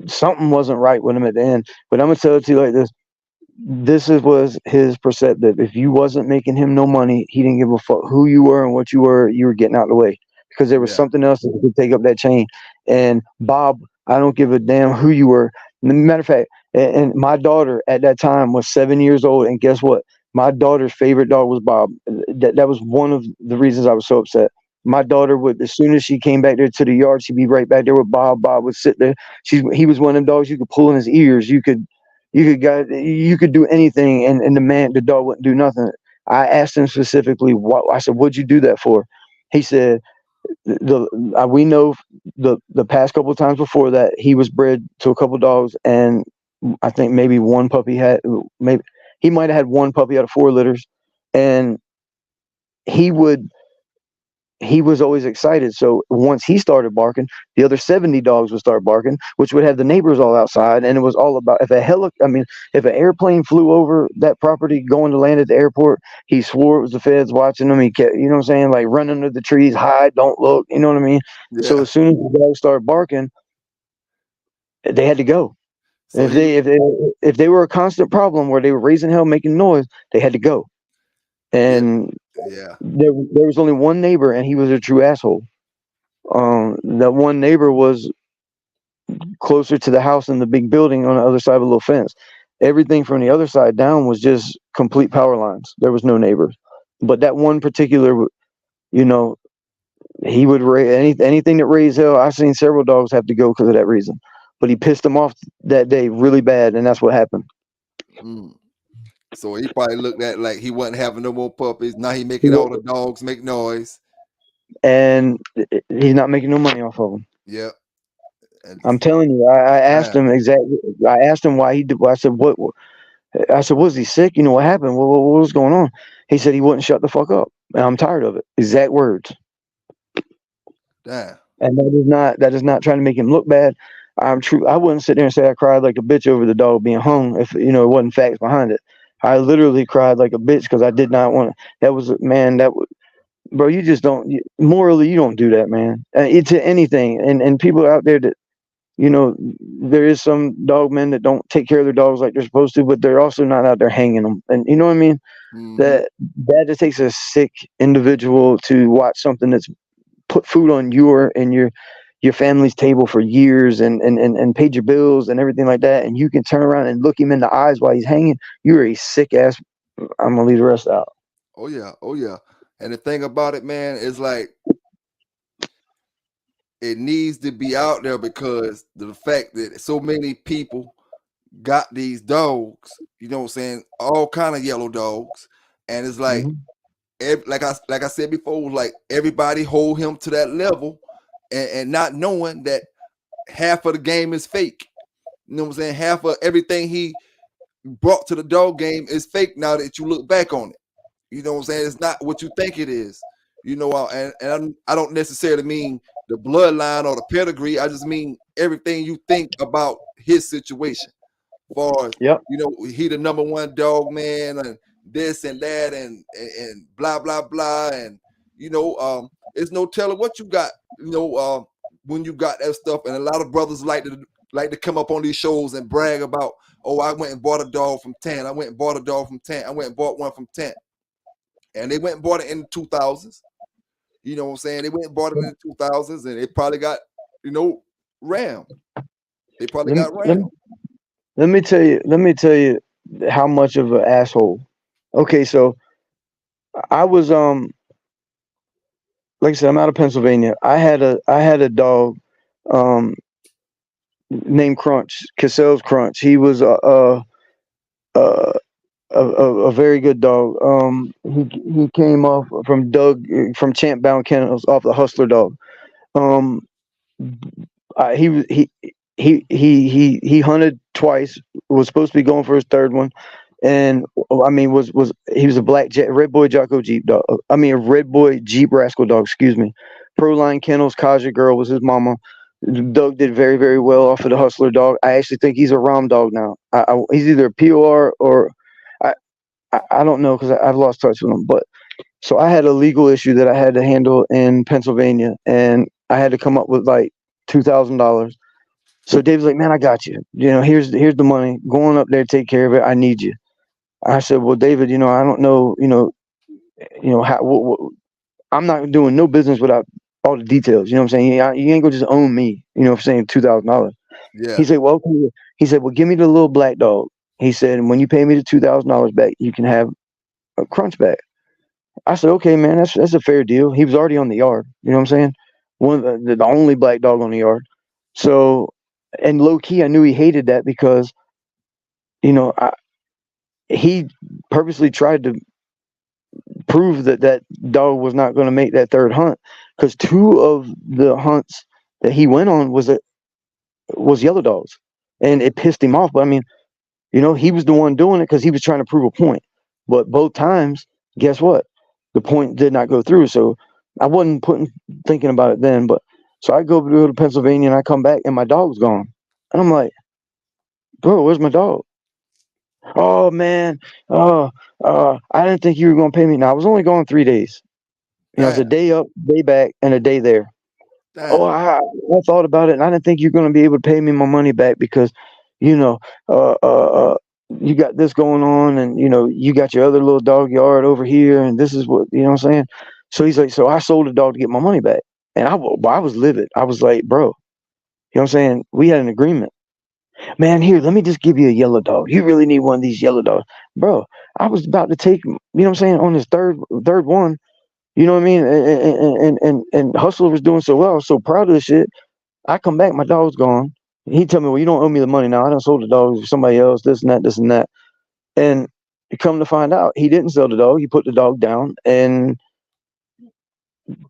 something wasn't right with him at the end. But I'm gonna tell it to you like this: was his perceptive. If you wasn't making him no money, he didn't give a fuck who you were and what you were. You were getting out of the way, because there was Yeah. something else that could take up that chain. And Bob, I don't give a damn who you were. Matter of fact, and my daughter at that time was 7 years old, and guess what? My daughter's favorite dog was Bob. That was one of the reasons I was so upset. My daughter would, as soon as she came back there to the yard, she'd be right back there with Bob. Bob would sit there. He was one of them dogs you could pull in his ears. You could do anything, and the dog wouldn't do nothing. I asked him specifically what. I said, "What'd you do that for?" He said, we know the past couple of times before that he was bred to a couple dogs, and I think maybe one puppy maybe he might have had one puppy out of 4 litters, and he would he was always excited. So once he started barking, the other 70 dogs would start barking, which would have the neighbors all outside. And it was all about, if an airplane flew over that property going to land at the airport, he swore it was the feds watching him. He kept, you know what I'm saying, like run under the trees, hide, don't look, you know what I mean? So Yeah. as soon as the dogs started barking, they had to go. So If he they if they if they were a constant problem where they were raising hell, making noise, they had to go. yeah. And Yeah. there was only one neighbor, and he was a true asshole. That one neighbor was closer to the house in the big building on the other side of a little fence. Everything from the other side down was just complete power lines. There was no neighbors. But that one particular, you know, he would raise anything that raised hell. I've seen several dogs have to go because of that reason. But he pissed them off that day really bad, and that's what happened. Mm. So he probably looked at like he wasn't having no more puppies. Now he making all the dogs make noise. And he's not making no money off of them. Yep. And I'm telling you, I asked yeah. him exactly. I asked him why he did. I said, "What?" I said, "Was he sick? You know what happened? What was going on?" He said he wouldn't shut the fuck up. And I'm tired of it. Exact words. Damn. And that is not trying to make him look bad. I'm true. I wouldn't sit there and say I cried like a bitch over the dog being hung if it wasn't facts behind it. I literally cried like a bitch because I did not want to. That was man. Bro. You just don't morally. You don't do that, man. It's anything. And people out there that there is some dog men that don't take care of their dogs like they're supposed to, but they're also not out there hanging them. And you know what I mean? Mm-hmm. That just takes a sick individual to watch something that's put food on your your family's table for years and paid your bills and everything like that, and you can turn around and look him in the eyes while he's hanging, you're a sick ass. I'm gonna leave the rest out. Oh yeah, oh yeah. And the thing about it, man, is like it needs to be out there because the fact that so many people got these dogs, you know what I'm saying, all kind of yellow dogs, and it's like Mhm. like I said before, like everybody hold him to that level, and not knowing that half of the game is fake. You know what I'm saying? Half of everything he brought to the dog game is fake now that you look back on it. You know what I'm saying? It's not what you think it is. You know, I don't necessarily mean the bloodline or the pedigree. I just mean everything you think about his situation. Far as Yep. you know, he the number one dog man, and this and that, and blah blah blah, and you know, it's no telling what you got. You know, when you got that stuff, and a lot of brothers like to come up on these shows and brag about, oh, I went and bought a dog from 10. I went and bought a dog from 10. I went and bought one from 10. And they went and bought it in the 2000s. You know what I'm saying? They went and bought it in the 2000s, and they probably got, you know, rammed. They probably Let me, got let rammed. me, let me tell you. Let me tell you how much of an asshole. Okay, so I was like I said, I'm out of Pennsylvania. I had a dog um named Crunch, Cassell's Crunch. He was a, a very good dog. He came off from Doug from Champ Bound Kennels off the Hustler dog. Um, he was he hunted twice. Was supposed to be going for his third one, and I mean was he was a red boy Jocko Jeep dog. I mean a red boy Jeep Rascal dog. Excuse me. Proline Kennels. Kaja Girl was his mama. Doug did very very well off of the Hustler dog. I actually think he's a Rom dog now. He's either a POR or I I don't know because I've lost touch with him. But so I had a legal issue that I had to handle in Pennsylvania, and I had to come up with like $2,000. So Dave's like, "Man, I got you. You know, here's the money. Going up there, take care of it. I need you." I said, "Well, David, you know, I don't know, how I'm not doing no business without all the details. You know what I'm saying? You ain't gonna just own me. You know what I'm saying? $2,000." He Yeah, said, "Well, okay." He said, "Well, give me the little black dog." He said, "And when you pay me the $2,000 back, you can have a crunch back." I said, "Okay, man, that's a fair deal." He was already on the yard. You know what I'm saying? One of the only black dog on the yard. So, and low key, I knew he hated that because you know he purposely tried to prove that that dog was not going to make that third hunt because two of the hunts that he went on was yellow dogs, and it pissed him off. But I mean, he was the one doing it because he was trying to prove a point. But both times, guess what? The point did not go through. So I wasn't thinking about it then. But so I go to Pennsylvania and I come back and my dog's gone. And I'm like, bro, where's my dog? Oh man, oh, I didn't think you were gonna pay me. Now I was only gone 3 days. It's a damn, day up, day back, and a day there. Oh, damn. I thought about it, and I didn't think you're gonna be able to pay me my money back because, you know, uh, uh, uh, you got this going on, and you got your other little dog yard over here, and this is what what I'm saying. So he's like, so I sold the dog to get my money back, and I was livid. I was like, bro, what I'm saying? We had an agreement. Man, here, let me just give you a yellow dog. You really need one of these yellow dogs, bro. I was about to take, what I'm saying, on his third one. You know what I mean? And Hustler was doing so well. I was so proud of this shit. I come back, my dog's gone. He tell me, well, you don't owe me the money now. I done sold the dog to somebody else, this and that, this and that. And you come to find out, he didn't sell the dog. He put the dog down. And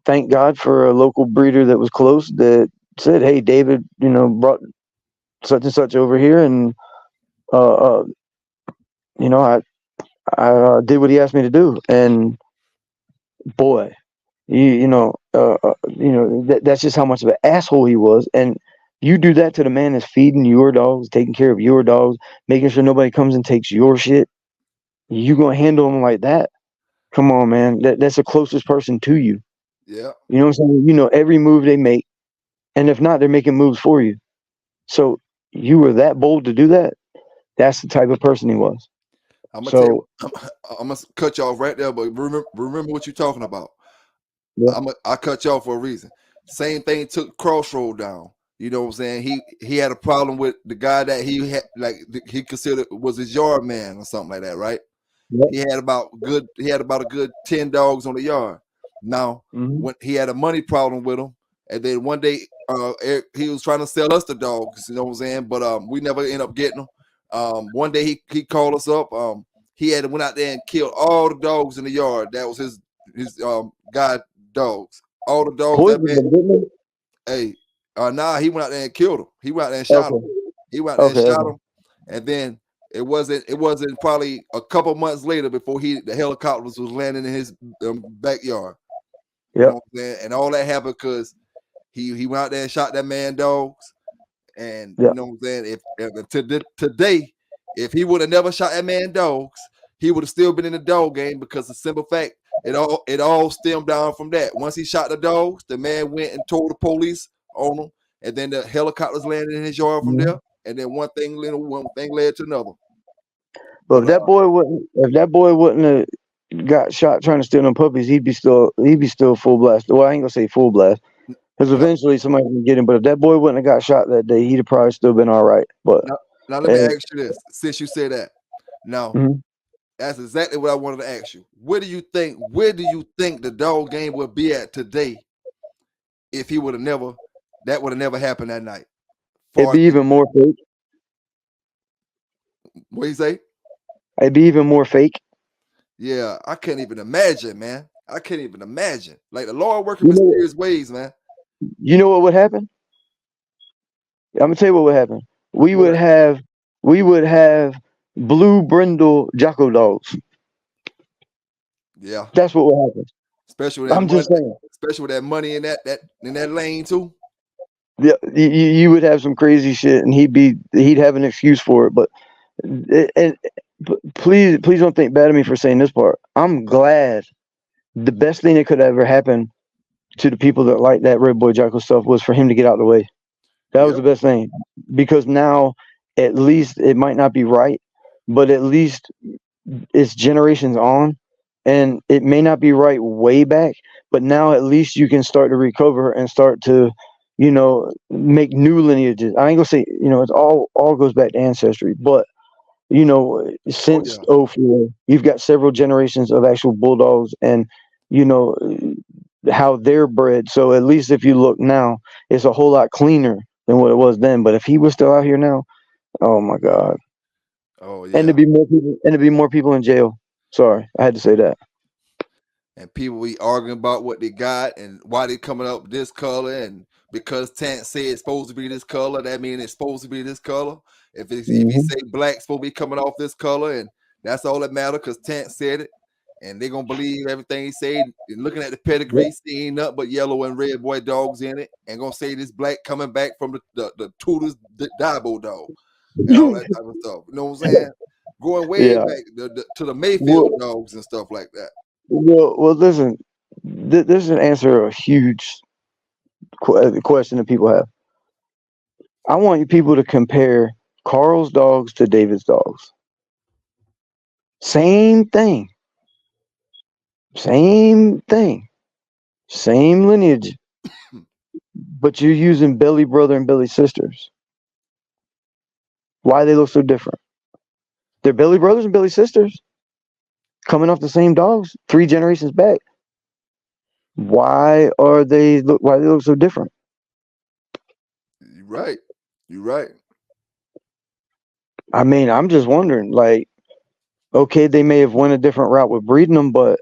thank God for a local breeder that was close that said, hey, David, brought such and such over here. And, uh, uh, I did what he asked me to do. And boy, that's just how much of an asshole he was. And you do that to the man that's feeding your dogs, taking care of your dogs, making sure nobody comes and takes your shit. You gonna handle them like that? Come on, man. That's the closest person to you. Yeah, You know what I'm saying? You know every move they make, and if not, they're making moves for you. So you were that bold to do that. That's the type of person he was. I'm gonna tell you. So I'm gonna cut you off right there, but remember what you're talking about. yeah, I cut you off for a reason. Same thing took Crossroad down. You know what I'm saying? He had a problem with the guy that he had, like, he considered was his yard man or something like that, right? Yep. He had about a good 10 dogs on the yard. Now, Mhm. when he had a money problem with him, and then one day he was trying to sell us the dogs, you know what I'm saying? But we never end up getting them. One day he called us up. He had went out there and killed all the dogs in the yard. That was his guide dogs. All the dogs that Poison man. them, didn't Hey, nah, he went out there and killed him. He went out there and they? shot him. Okay. He went out there and Okay. shot Okay. him, and then it wasn't probably a couple months later before the helicopters was landing in his backyard. You know Yep. what I'm saying? And all that happened because he went out there and shot that man dogs. And you Yep. know what I'm saying? Today, if he would have never shot that man dogs, he would have still been in the dog game, because the simple fact it all stemmed down from that. Once he shot the dogs, the man went and told the police on him, and then the helicopters landed in his yard from Mhm. there, and then one thing led to another. But But if that boy wouldn't have got shot trying to steal them puppies, he'd be still full blast. Well, I ain't gonna say full blast, because yep. eventually somebody can get him. But if that boy wouldn't have got shot that day, he'd have probably still been all right. But Now let me eh, ask you this, since you say that. Now, mhm. that's exactly what I wanted to ask you. Where do you think the dog game would be at today if he would have never that would have never happened that night? It'd Far be as even more fake. what you say? It'd be even more fake. Yeah, I can't even imagine, man. I can't even imagine. Like, the Lord working You know, mysterious ways, man. you know what would happen? I'm gonna tell you what would happen. We What would have we would have blue brindle Jocko dogs. Yeah, That's what would happen. especially with that I'm money, just saying. in that lane too. Yeah, you would have some crazy shit, and he'd have an excuse for it. But and please don't think bad of me for saying this part. I'm glad. The best thing that could ever happen to the people that like that Red Boy Jocko stuff was for him to get out of the way. That was Yep. the best thing, because now at least it might not be right, but at least it's generations on, and it may not be right way back, but now at least you can start to recover and start to, make new lineages. I ain't gonna say, it's all goes back to ancestry, but Oh since yeah. '04, you've got several generations of actual bulldogs, and you know how they're bred. So at least if you look now, it's a whole lot cleaner than what it was then. But if he was still out here now, oh my God. Oh And yeah. to be more people, in jail. Sorry, I had to say that. And people be arguing about what they got and why they coming up this color, and because Tant said it's supposed to be this color, that means it's supposed to be this color. If he Hmm. say black's supposed to be coming off this color, and that's all that matter because Tant said it, and they gonna believe everything he said. And looking at the Yep. pedigree, seeing nothing but yellow and red boy dogs in it, and gonna say this black coming back from the Tudor's Dabo dog and all that type of stuff. You know what I'm saying? Going way Yeah. back to the Mayfield Well, dogs and stuff like that. listen. This is an answer a huge question that people have. I want you people to compare Carl's dogs to David's dogs. Same thing. Same thing. Same lineage, but you're using Billy brother and Billy sisters. Why they look so different? They're Billy brothers and Billy sisters, coming off the same dogs 3 generations back. Why they look so different? You're right. You're right. I mean, I'm just wondering, like, okay, they may have went a different route with breeding them, but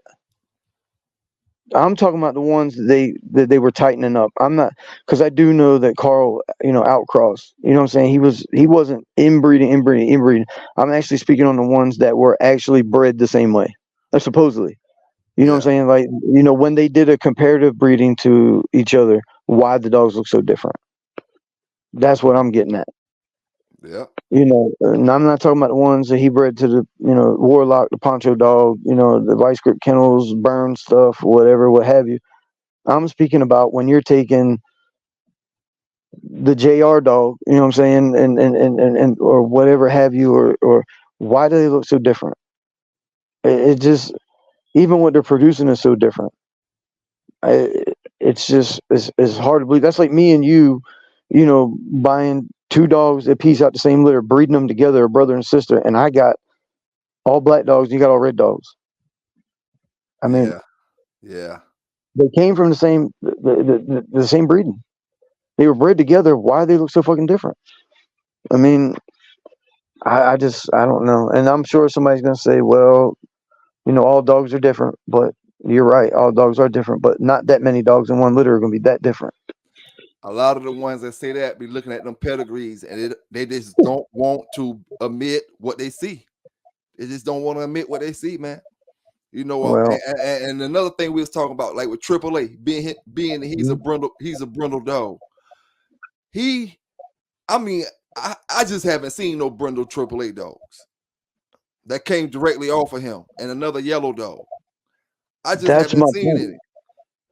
I'm talking about the ones that they were tightening up. I'm not, because I do know that Carl, outcrossed. You know what I'm saying? He wasn't inbreeding. I'm actually speaking on the ones that were actually bred the same way, supposedly. You know what I'm Yeah. saying? Like, when they did a comparative breeding to each other, why the dogs look so different. That's what I'm getting at. Yeah. And I'm not talking about the ones that he bred to the, Warlock, the Poncho dog, the Vice Grip Kennels, Burn stuff, whatever, what have you. I'm speaking about when you're taking the JR dog, you know what I'm saying, and or whatever have you, or why do they look so different? It just, even what they're producing is so different. it's just it's hard to believe. That's like me and you, buying two dogs a piece out the same litter, breeding them together, a brother and sister, and I got all black dogs, and you got all red dogs. I mean, Yeah. Yeah. they came from the same breeding. They were bred together. Why they look so fucking different? I mean, I don't know. And I'm sure somebody's gonna say, well, all dogs are different, but you're right, all dogs are different, but not that many dogs in one litter are gonna be that different. A lot of the ones that say that be looking at them pedigrees, and they just don't want to admit what they see. They just don't want to admit what they see, man. Well, And another thing we was talking about, like with AAA, being he's a brindle dog. I mean, I just haven't seen no brindle AAA dogs that came directly off of him, and another yellow dog. I just that's my haven't seen point. any.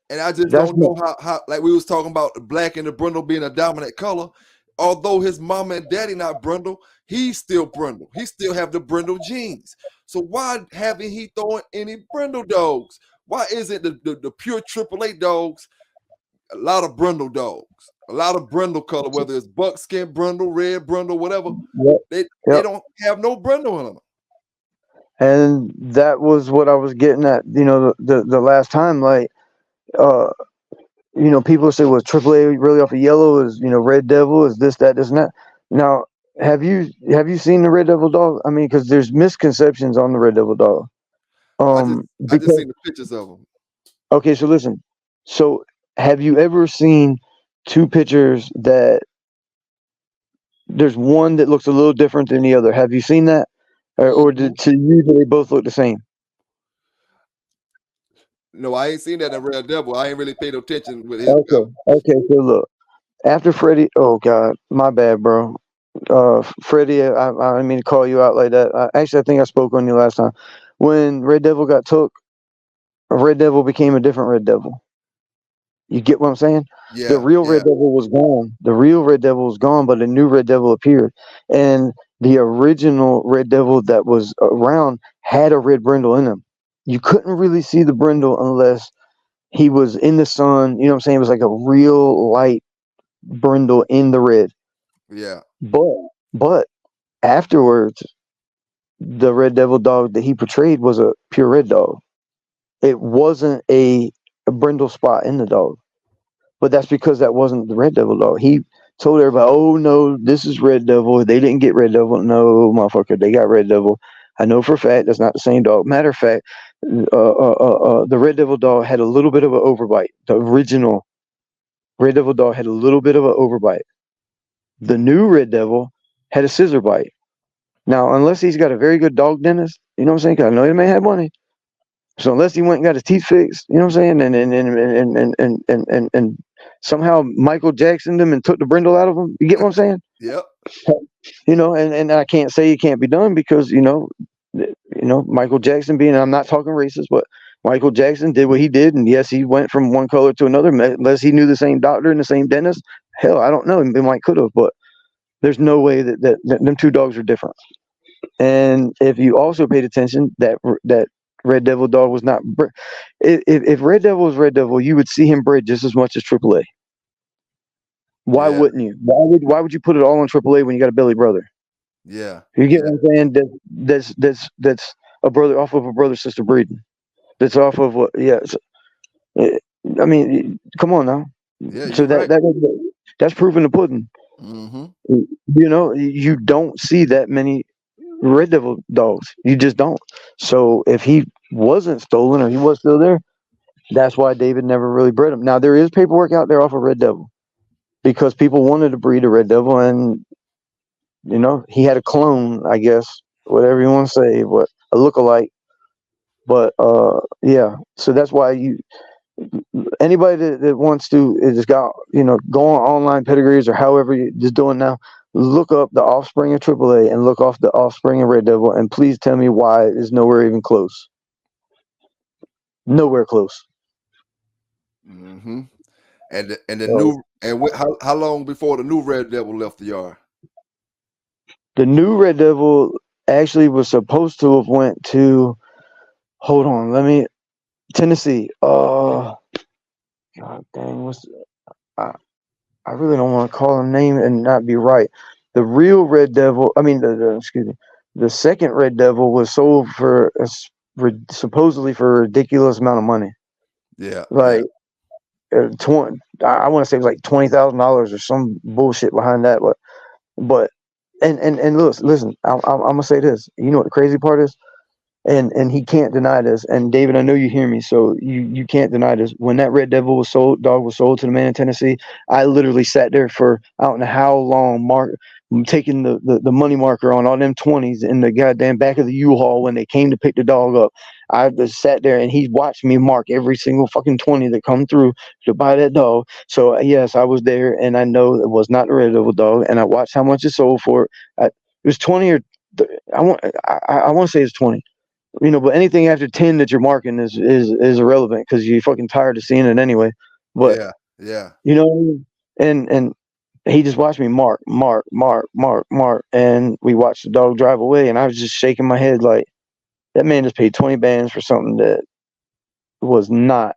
And I just That's don't my know how like we was talking about the black and the brindle being a dominant color. Although his mama and daddy not brindle, he's still brindle. He still have the brindle genes. So why haven't he throwing any brindle dogs? Why isn't the pure AAA dogs a lot of brindle dogs, a lot of brindle color, whether it's buckskin brindle, red brindle, whatever? Yep, They yep. don't have no brindle in them. And that was what I was getting at. The last time, like, uh, people say, "Was AAA really off of yellow? Is Red Devil? Is this, that, this, and that?" Now, have you seen the Red Devil dog? I mean, because there's misconceptions on the Red Devil dog. I just Because seen the pictures of them. okay, so listen. So, have you ever seen two pictures that there's one that looks a little different than the other? Have you seen that, or Mhm. to you do they both look the same? No, I ain't seen that in Red Devil. I ain't really paid attention with his. Okay, okay. So look, after Freddie. Oh God, my bad, bro. Freddie, I didn't mean to call you out like that. Actually, I think I spoke on you last time. When Red Devil got took, Red Devil became a different Red Devil. You get what I'm saying? The Yeah, real Red yeah, Devil was gone. The real Red Devil was gone, but a new Red Devil appeared. And the original Red Devil that was around had a red brindle in him. You couldn't really see the brindle unless he was in the sun. You know what I'm saying? It was like a real light brindle in the red. yeah, But afterwards, the Red Devil dog that he portrayed was a pure red dog. It wasn't a brindle spot in the dog. But that's because that wasn't the Red Devil dog. He told everybody, "Oh no, this is Red Devil. They didn't get Red Devil. No, motherfucker, they got Red Devil." I know for a fact that's not the same dog. Matter of fact, the Red Devil dog had a little bit of an overbite. The original Red Devil dog had a little bit of an overbite. The new Red Devil had a scissor bite. Now, unless he's got a very good dog dentist, you know what I'm saying? 'Cause I know he may have money. So unless he went and got his teeth fixed, you know what I'm saying, and somehow Michael Jacksoned him and took the brindle out of him, you get what I'm saying? yep, And I can't say it can't be done because Michael Jackson being, I'm not talking racist, but Michael Jackson did what he did, and yes, he went from one color to another. Unless he knew the same doctor and the same dentist, hell, I don't know. He might could have, but there's no way that them two dogs are different. And if you also paid attention, that Red Devil dog was not. If Red Devil was Red Devil, you would see him bred just as much as AAA. Why yeah, wouldn't you? Why would you put it all on AAA when you got a Billy brother? yeah, You get yeah, what I'm saying? That's a brother off of a brother sister breeding. That's off of what? Yeah. I mean, come on now. yeah. So You're right. that's proof in the pudding. Mm-hmm. You don't see that many Red Devil dogs. You just don't. So if he wasn't stolen or he was still there, that's why David never really bred him. Now there is paperwork out there off of Red Devil because people wanted to breed a Red Devil, and he had a clone, I guess, whatever you want to say, but a lookalike. But yeah. So that's why anybody that wants to is got go on online pedigrees or however you're just doing now. Look up the offspring of AAA and look off the offspring of Red Devil, and please tell me why it's nowhere even close. Nowhere close. Mm-hmm. And the So new and how long before the new Red Devil left the yard? the new Red Devil actually was supposed to have went to. Hold on, let me Tennessee. God dang, I, I really don't want to call him name and not be right. The real Red Devil, I mean, excuse me, the second Red Devil was sold for supposedly for a ridiculous amount of money. Yeah, yeah, Like 20, I want to say it was like $20,000 or some bullshit behind that. But and listen, I'm gonna say this. You know what the crazy part is? And he can't deny this. And David, I know you hear me, so you can't deny this. When that Red Devil was sold, dog was sold to the man in Tennessee, I literally sat there for I don't know how long, taking the money marker on all them 20s in the goddamn back of the U-Haul when they came to pick the dog up. I just sat there and he watched me mark every single fucking 20 that come through to buy that dog. So yes, I was there, and I know it was not the Red Devil dog, and I watched how much it sold for. It was 20 or I want to say it's 20. But anything after 10 that you're marking is irrelevant because you're fucking tired of seeing it anyway. But yeah, yeah. you know what I mean? And he just watched me mark, and we watched the dog drive away, and I was just shaking my head like that man just paid 20 bands for something that was not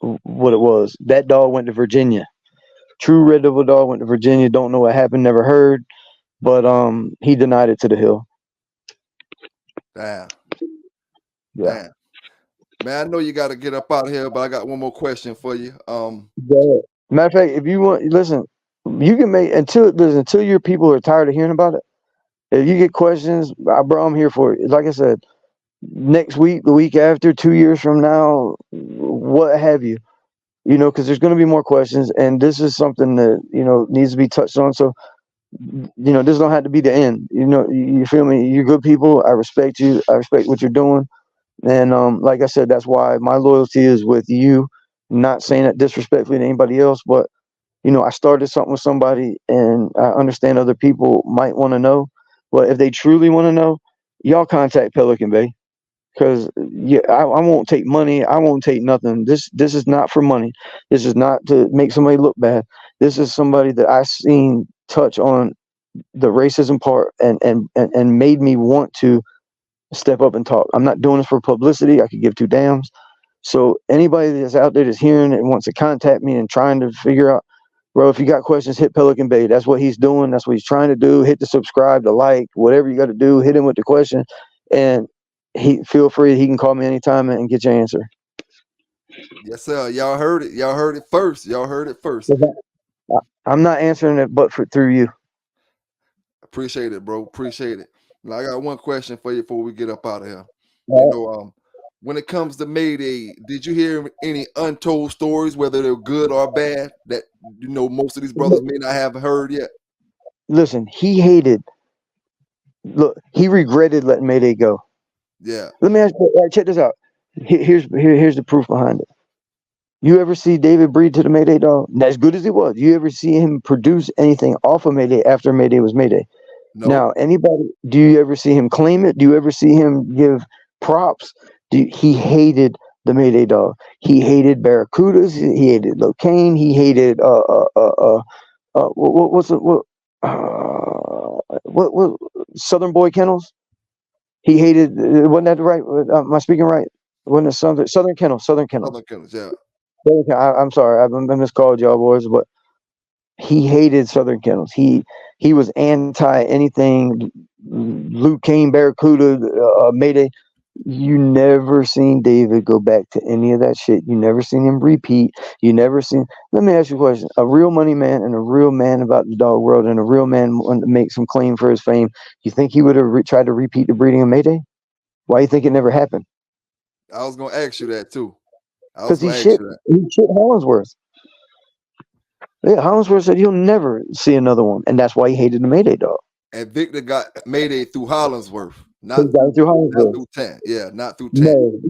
what it was. That dog went to Virginia. True Red Devil dog went to Virginia. Don't know what happened, never heard, but he denied it to the hill. Damn, Yeah. damn. Man, I know you got to get up out of here, but I got one more question for you. Yeah. Matter of fact, if you want, listen, you can make until your people are tired of hearing about it. If you get questions, bro, I'm here for it. Like I said, next week, the week after, 2 years from now, what have you? Because there's going to be more questions, and this is something that needs to be touched on. So, this don't have to be the end. You feel me? You're good people. I respect you. I respect what you're doing. And like I said, that's why my loyalty is with you. Not saying that disrespectfully to anybody else, but I started something with somebody, and I understand other people might want to know. But if they truly want to know, y'all contact Pelican Bay, because I won't take money. I won't take nothing. This is not for money. This is not to make somebody look bad. This is somebody that I seen touch on the racism part and made me want to step up and talk. I'm not doing this for publicity. I could give two damns. So anybody that's out there that's hearing it and wants to contact me and trying to figure out, bro, if you got questions, hit Pelican Bay. That's what he's doing. That's what he's trying to do. Hit the subscribe, the like, whatever you got to do. Hit him with the question, and he feel free. He can call me anytime and get your answer. Yes, sir. Y'all heard it. Y'all heard it first. Y'all heard it first. I'm not answering it, but through you. Appreciate it, bro. Appreciate it. Now, I got one question for you before we get up out of here. When it comes to Mayday, did you hear any untold stories, whether they're good or bad, that most of these brothers may not have heard yet? Listen, he hated. Look, he regretted letting Mayday go. Yeah. Let me ask you. Check this out. Here's the proof behind it. You ever see David breed to the Mayday dog? As good as it was, you ever see him produce anything off of Mayday after Mayday was Mayday? No. Now, anybody, do you ever see him claim it? Do you ever see him give props? He hated the Mayday dog. He hated Barracudas. He hated Locaine. He hated what Southern Boy Kennels. He hated. Wasn't that right? Am I speaking right? Wasn't it Southern Kennel? Southern Kennel. Southern Kennels, yeah. I'm sorry, I miscalled y'all boys, but he hated Southern Kennels. He was anti anything Luke Kane, Barracuda, Mayday. You never seen David go back to any of that shit. You never seen him repeat. You never seen. Let me ask you a question: a real money man and a real man about the dog world and a real man wanting to make some claim for his fame. You think he would have tried to repeat the breeding of Mayday? Why do you think it never happened? I was gonna ask you that too. Because he shit Hollingsworth. Yeah, Hollingsworth said he'll never see another one, and that's why he hated the Mayday dog. And Victor got Mayday through Hollingsworth, not through Hollingsworth. Not through 10. Yeah, not through 10.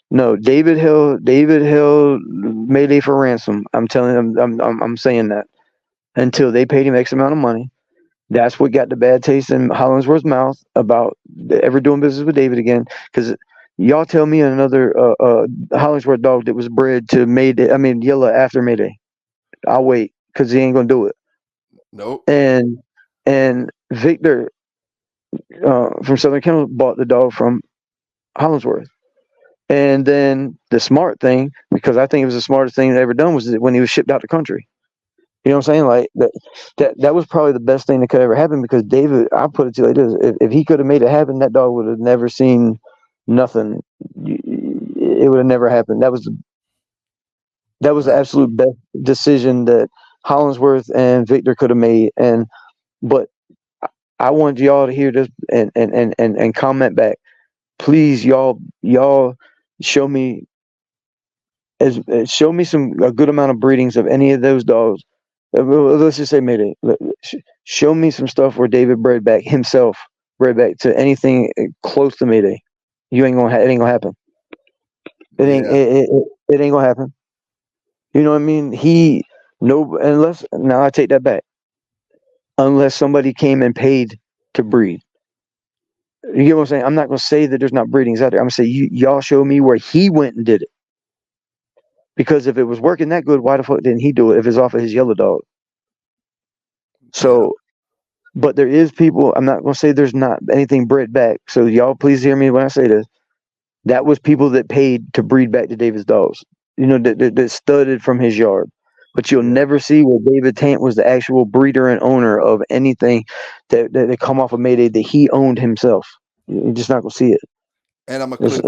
No. David held Mayday for ransom. I'm telling him, I'm saying that until they paid him X amount of money. That's what got the bad taste in Hollingsworth's mouth about ever doing business with David again. Because y'all tell me another Hollingsworth dog that was bred to Mayday. I mean, Yellow after Mayday. I'll wait because he ain't gonna do it. Nope. And Victor from Southern Kennel bought the dog from Hollingsworth. And then the smart thing, because I think it was the smartest thing that ever done, was when he was shipped out the country. You know what I'm saying? Like that was probably the best thing that could ever happen, because David, I put it to you like this: if he could have made it happen, that dog would have never seen nothing. It would have never happened. That was the Right. absolute best decision that Hollingsworth and Victor could have made. But I want y'all to hear this and comment back. Please, y'all show me show me a good amount of breedings of any of those dogs. Let's just say Mayday. Show me some stuff where David bred back himself, bred back to anything close to Mayday. It ain't gonna happen. Yeah. It ain't gonna happen. You know what I mean? No, unless, now I take that back. Unless somebody came and paid to breed. You get what I'm saying? I'm not gonna say that there's not breedings out there. I'm gonna say y'all show me where he went and did it. Because if it was working that good, why the fuck didn't he do it if it's off of his yellow dog? Yeah. So, but there is people, I'm not going to say there's not anything bred back. So, y'all please hear me when I say this. That was people that paid to breed back to David's dogs, that studded from his yard. But you'll Yeah. never see where David Tant was the actual breeder and owner of anything that come off of Mayday that he owned himself. You're just not going to see it. And I'm gonna It's-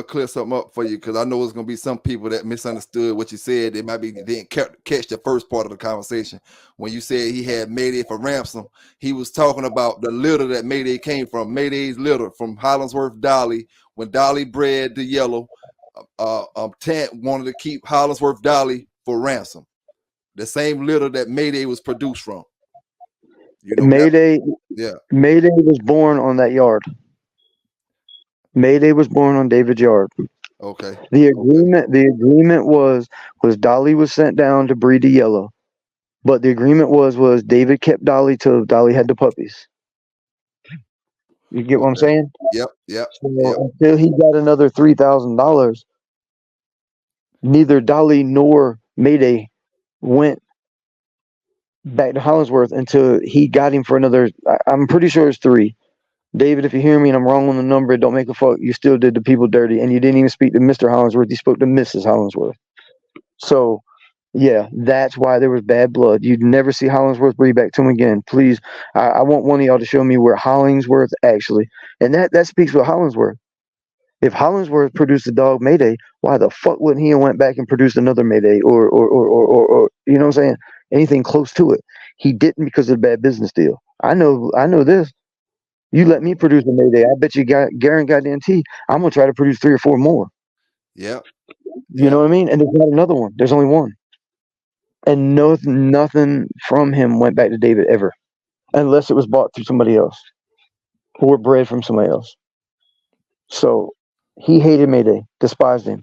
clear something up for you, because I know there's gonna be some people that misunderstood what you said. They might be didn't catch the first part of the conversation when you said he had Mayday for ransom. He was talking about the litter that Mayday came from. Mayday's litter from Hollingsworth Dolly. When Dolly bred the yellow, Tant wanted to keep Hollingsworth Dolly for ransom. The same litter that Mayday was produced from. You know that? Mayday, Yeah. Mayday was born on that yard. Mayday was born on David's yard. Okay. The agreement was Dolly was sent down to breed the yellow, but the agreement was David kept Dolly till Dolly had the puppies. You get what I'm Okay. saying? Yep. Yep. Yep. So until he got another $3,000, neither Dolly nor Mayday went back to Hollingsworth until he got him for another. I'm pretty sure it's three. David, if you hear me and I'm wrong on the number, don't make a fuck. You still did the people dirty, and you didn't even speak to Mr. Hollingsworth. You spoke to Mrs. Hollingsworth. So, yeah, that's why there was bad blood. You'd never see Hollingsworth breed back to him again. Please, I want one of y'all to show me where Hollingsworth actually, and that speaks for Hollingsworth. If Hollingsworth produced a dog Mayday, why the fuck wouldn't he have went back and produced another Mayday or you know what I'm saying? Anything close to it. He didn't because of the bad business deal. I know this. You let me produce a Mayday, I bet you got guarantee I'm gonna try to produce 3 or 4 more. Yep. You know Yep. what I mean? And there's not another one. There's only one. And nothing from him went back to David ever, unless it was bought through somebody else or bred from somebody else. So he hated Mayday, despised him,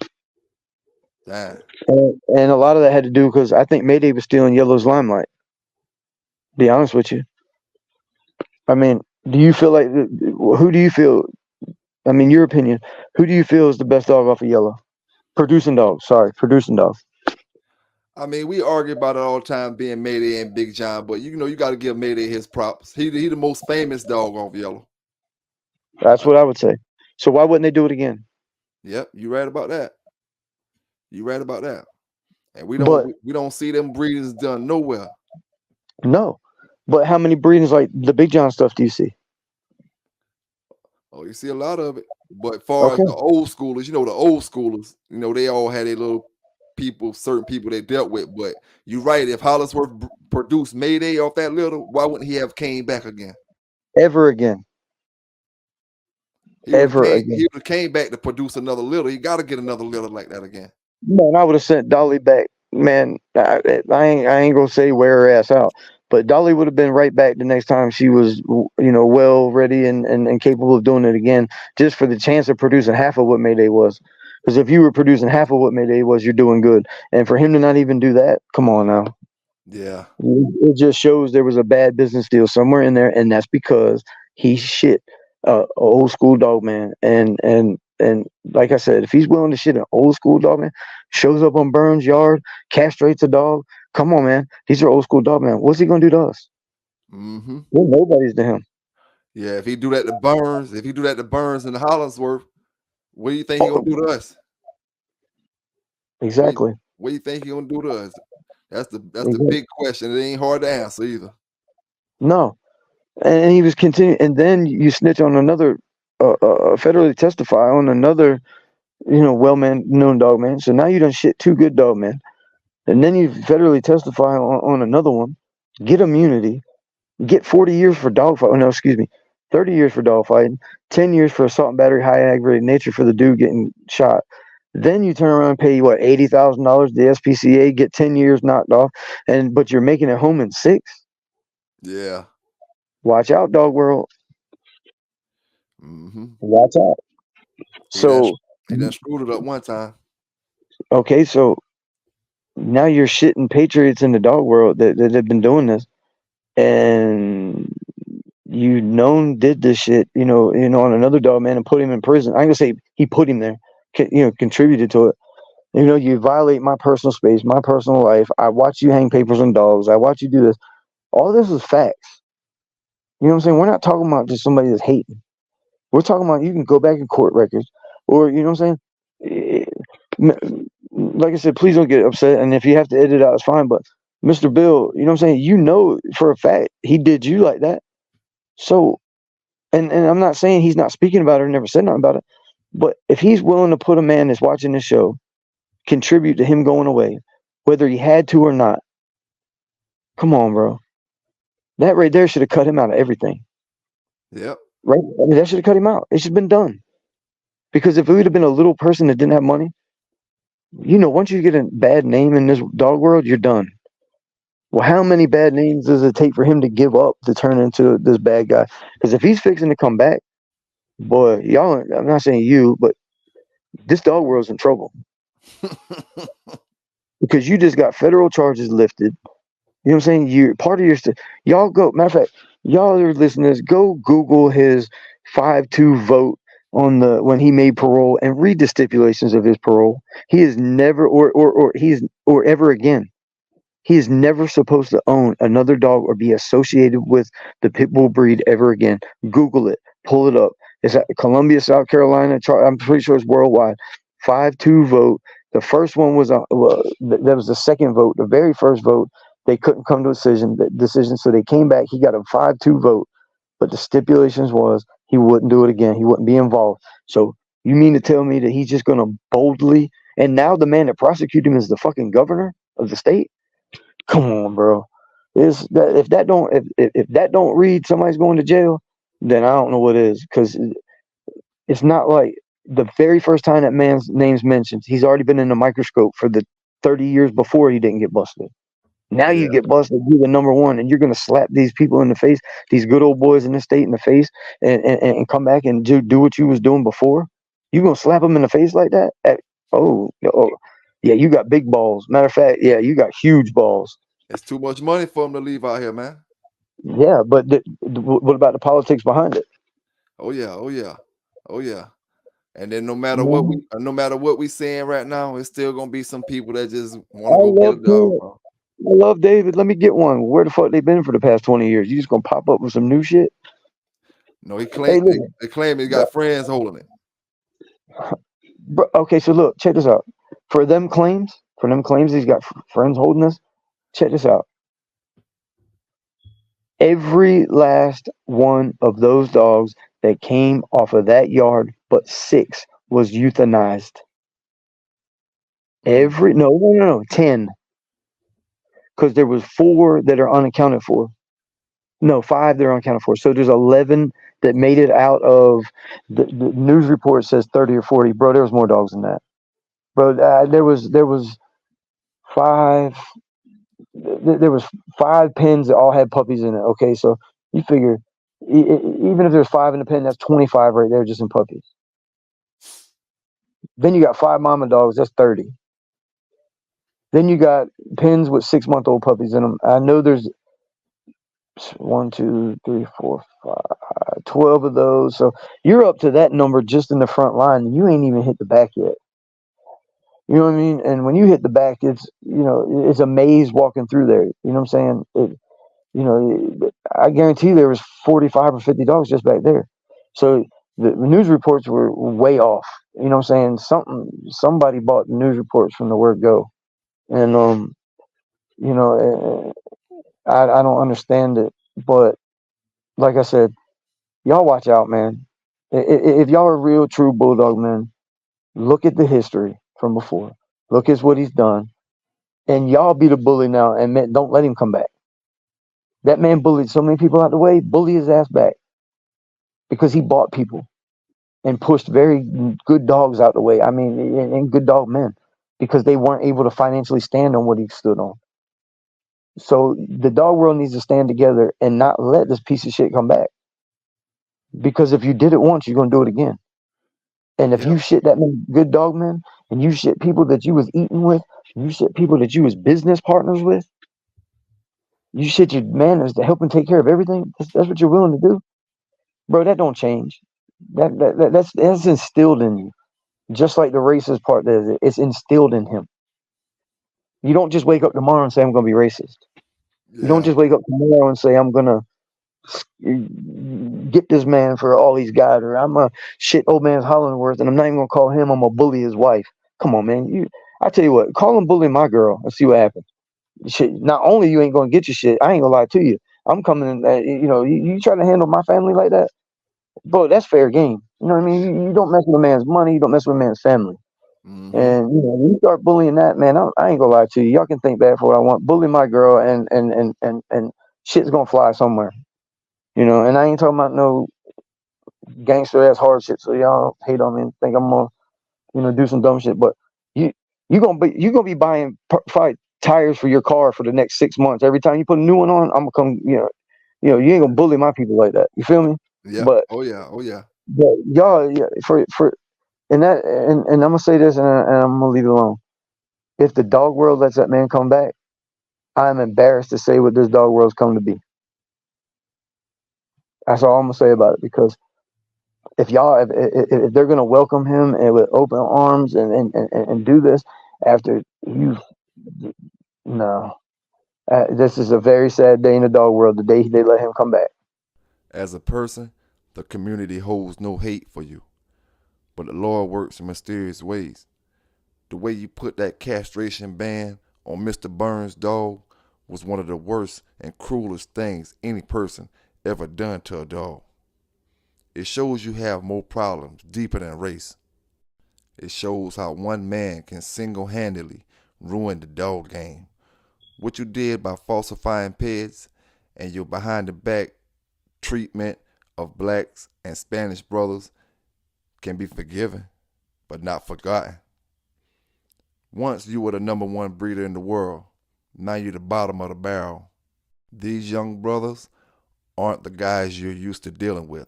Damn. and a lot of that had to do because I think Mayday was stealing Yellow's limelight. To be honest with you, I mean, do you feel like who do you feel? I mean, your opinion. Who do you feel is the best dog off of Yellow? Producing dog. Sorry, producing dog. I mean, we argue about it all the time, being Mayday and Big John, but you got to give Mayday his props. He the most famous dog off Yellow. That's what I would say. So why wouldn't they do it again? Yep, you right about that. You right about that. And But we don't see them breeders done nowhere. no. But how many breedings like the Big John stuff do you see? Oh, you see a lot of it. But far as Okay. the old schoolers, the old schoolers, they all had their little people, certain people they dealt with. But you're right. If Hollingsworth produced Mayday off that little, why wouldn't he have came back again? Ever again. He would Ever again. have came back to produce another little. He got to get another little like that again. Man, I would have sent Dolly back. Man, I ain't gonna say wear her ass out, but Dolly would have been right back the next time she was, well ready and capable of doing it again, just for the chance of producing half of what Mayday was. Because if you were producing half of what Mayday was, you're doing good. And for him to not even do that, come on now. Yeah. It just shows there was a bad business deal somewhere in there, and that's because he's shit, old school dog man. And like I said, if he's willing to shit an old school dog man, shows up on Burns' yard, castrates a dog. Come on, man. These are old school dog man. What's he gonna do to us? Mm-hmm. We're nobodies to him. Yeah. If he do that to Burns and the Hollingsworth, What do you think he Fuck gonna 'em. do to us? Exactly. What do you think he gonna do to us? That's the Exactly. big question. It ain't hard to answer either. No, and he was continuing, and then you snitch on another, federally testify on another, well-man known dog man. So now you done shit two good dog men, and then you federally testify on another one, get immunity, get 40 years for dog fight. Oh no, excuse me, 30 years for dog fighting, 10 years for assault and battery, high aggravated nature for the dude getting shot. Then you turn around and pay what, $80,000 the SPCA, get 10 years knocked off, but you're making it home in 6. Yeah. Watch out, dog world. Mm-hmm. Watch out. He done So screwed it up one time. okay, so now you're shitting patriots in the dog world that have been doing this, and you known did this shit, on another dog man and put him in prison. I'm gonna say he put him there, contributed to it. You violate my personal space, my personal life. I watch you hang papers on dogs. I watch you do this. All this is facts. You know what I'm saying? We're not talking about just somebody that's hating. We're talking about you can go back in court records, or you know what I'm saying. Like I said, please don't get upset. And if you have to edit it out, it's fine. But Mr. Bill, you know what I'm saying? You know for a fact he did you like that. So, and I'm not saying he's not speaking about it or never said nothing about it. But if he's willing to put a man that's watching this show, contribute to him going away, whether he had to or not, come on, bro. That right there should have cut him out of everything. Yep. Right? I mean, that should have cut him out. It should have been done. Because if it would have been a little person that didn't have money, once you get a bad name in this dog world, you're done. Well, how many bad names does it take for him to give up to turn into this bad guy? Because if he's fixing to come back, boy, y'all, I'm not saying you, but this dog world's in trouble. Because you just got federal charges lifted. You know what I'm saying? You're part of your y'all go, matter of fact, y'all are listeners, go Google his 5-2 vote on when he made parole and read the stipulations of his parole. He is never or ever again. He is never supposed to own another dog or be associated with the pit bull breed ever again. Google it, pull it up. It's at Columbia, South Carolina. I'm pretty sure it's worldwide. 5-2 vote. The first one was that was the second vote. The very first vote, they couldn't come to a decision, so they came back. He got a 5-2 vote, but the stipulations was he wouldn't do it again. He wouldn't be involved. So you mean to tell me that he's just going to boldly? And now the man that prosecuted him is the fucking governor of the state. Come on, bro. If that don't read somebody's going to jail, then I don't know what is. Because it's not like the very first time that man's name's mentioned, he's already been in the microscope for the 30 years before he didn't get busted. Now you get busted, you're the number one, and you're gonna slap these people in the face, these good old boys in the state in the face, and come back and do what you was doing before. You gonna slap them in the face like that? Yeah, you got big balls. Matter of fact, yeah, you got huge balls. It's too much money for him to leave out here, man. Yeah, but what about the politics behind it? Oh yeah. And then no matter what we saying right now, it's still gonna be some people that just want to go get a dog, bro. I love David. Let me get one. Where the fuck they been for the past 20 years? You just gonna pop up with some new shit? No, he claimed they claim he got friends holding it. Bro, okay, so look, check this out. For them claims, he's got friends holding this. Check this out. Every last one of those dogs that came off of that yard, but 6 was euthanized. No, 10. Because there was 4 that are unaccounted for. No, 5 that are unaccounted for. So there's 11 that made it out of the news report says 30 or 40. Bro, there was more dogs than that. Bro, there was 5. There was 5 pens that all had puppies in it. Okay, so you figure even if there's 5 in the pen, that's 25 right there just in puppies. Then you got 5 mama dogs, that's 30. Then you got pens with 6-month-old puppies in them. I know there's 1, 2, 3, 4, 5, 12 of those. So you're up to that number just in the front line. You ain't even hit the back yet. You know what I mean? And when you hit the back, it's it's a maze walking through there. You know what I'm saying? I guarantee there was 45 or 50 dogs just back there. So the news reports were way off. You know what I'm saying? Somebody bought the news reports from the word go, and you know, I don't understand it, but like I said, y'all watch out, man. If y'all are real, true bulldog men, look at the history from before. Look at what he's done, and y'all be the bully now, and man, don't let him come back. That man bullied so many people out the way. Bully his ass back because he bought people and pushed very good dogs out the way. I mean, and good dog men because they weren't able to financially stand on what he stood on. So the dog world needs to stand together and not let this piece of shit come back. Because if you did it once, you're gonna do it again. And if Yep. you shit that many good dog men, and you shit people that you was eating with, and you shit people that you was business partners with, you shit your manners to help him take care of everything. That's what you're willing to do, bro. That don't change. That's instilled in you, just like the racist part does. It's instilled in him. You don't just wake up tomorrow and say I'm gonna be racist. You don't Yeah. just wake up tomorrow and say I'm gonna get this man for all he's got, or I'm a shit old man's Hollandworth, and I'm not even gonna call him. I'm gonna bully his wife. Come on, man. I tell you what, call him bully my girl and see what happens. Shit, not only you ain't gonna get your shit, I ain't gonna lie to you. I'm coming in. You try to handle my family like that, bro. That's fair game. You know what I mean? You don't mess with a man's money. You don't mess with a man's family. Mm-hmm. And when you start bullying that man, I ain't gonna lie to you. Y'all can think bad for what I want. Bully my girl, and shit's gonna fly somewhere. And I ain't talking about no gangster ass hard shit. So y'all hate on me and think I'm gonna, do some dumb shit. But you you gonna be buying probably tires for your car for the next 6 months. Every time you put a new one on, I'm gonna come. You ain't gonna bully my people like that. You feel me? Yeah. But, Oh yeah. Oh yeah. but y'all, yeah, for and I'm gonna say this, and I'm gonna leave it alone. If the dog world lets that man come back, I'm embarrassed to say what this dog world's come to be. That's all I'm gonna say about it, because if they're gonna welcome him and with open arms and do this after you, no, this is a very sad day in the dog world. The day they let him come back. As a person, the community holds no hate for you, but the Lord works in mysterious ways. The way you put that castration ban on Mr. Burns' dog was one of the worst and cruelest things any person ever done to a dog. It shows you have more problems deeper than race. It shows how one man can single-handedly ruin the dog game. What you did by falsifying pets and your behind-the-back treatment of blacks and Spanish brothers can be forgiven, but not forgotten. Once you were the number one breeder in the world, now you're the bottom of the barrel. These young brothers aren't the guys you're used to dealing with.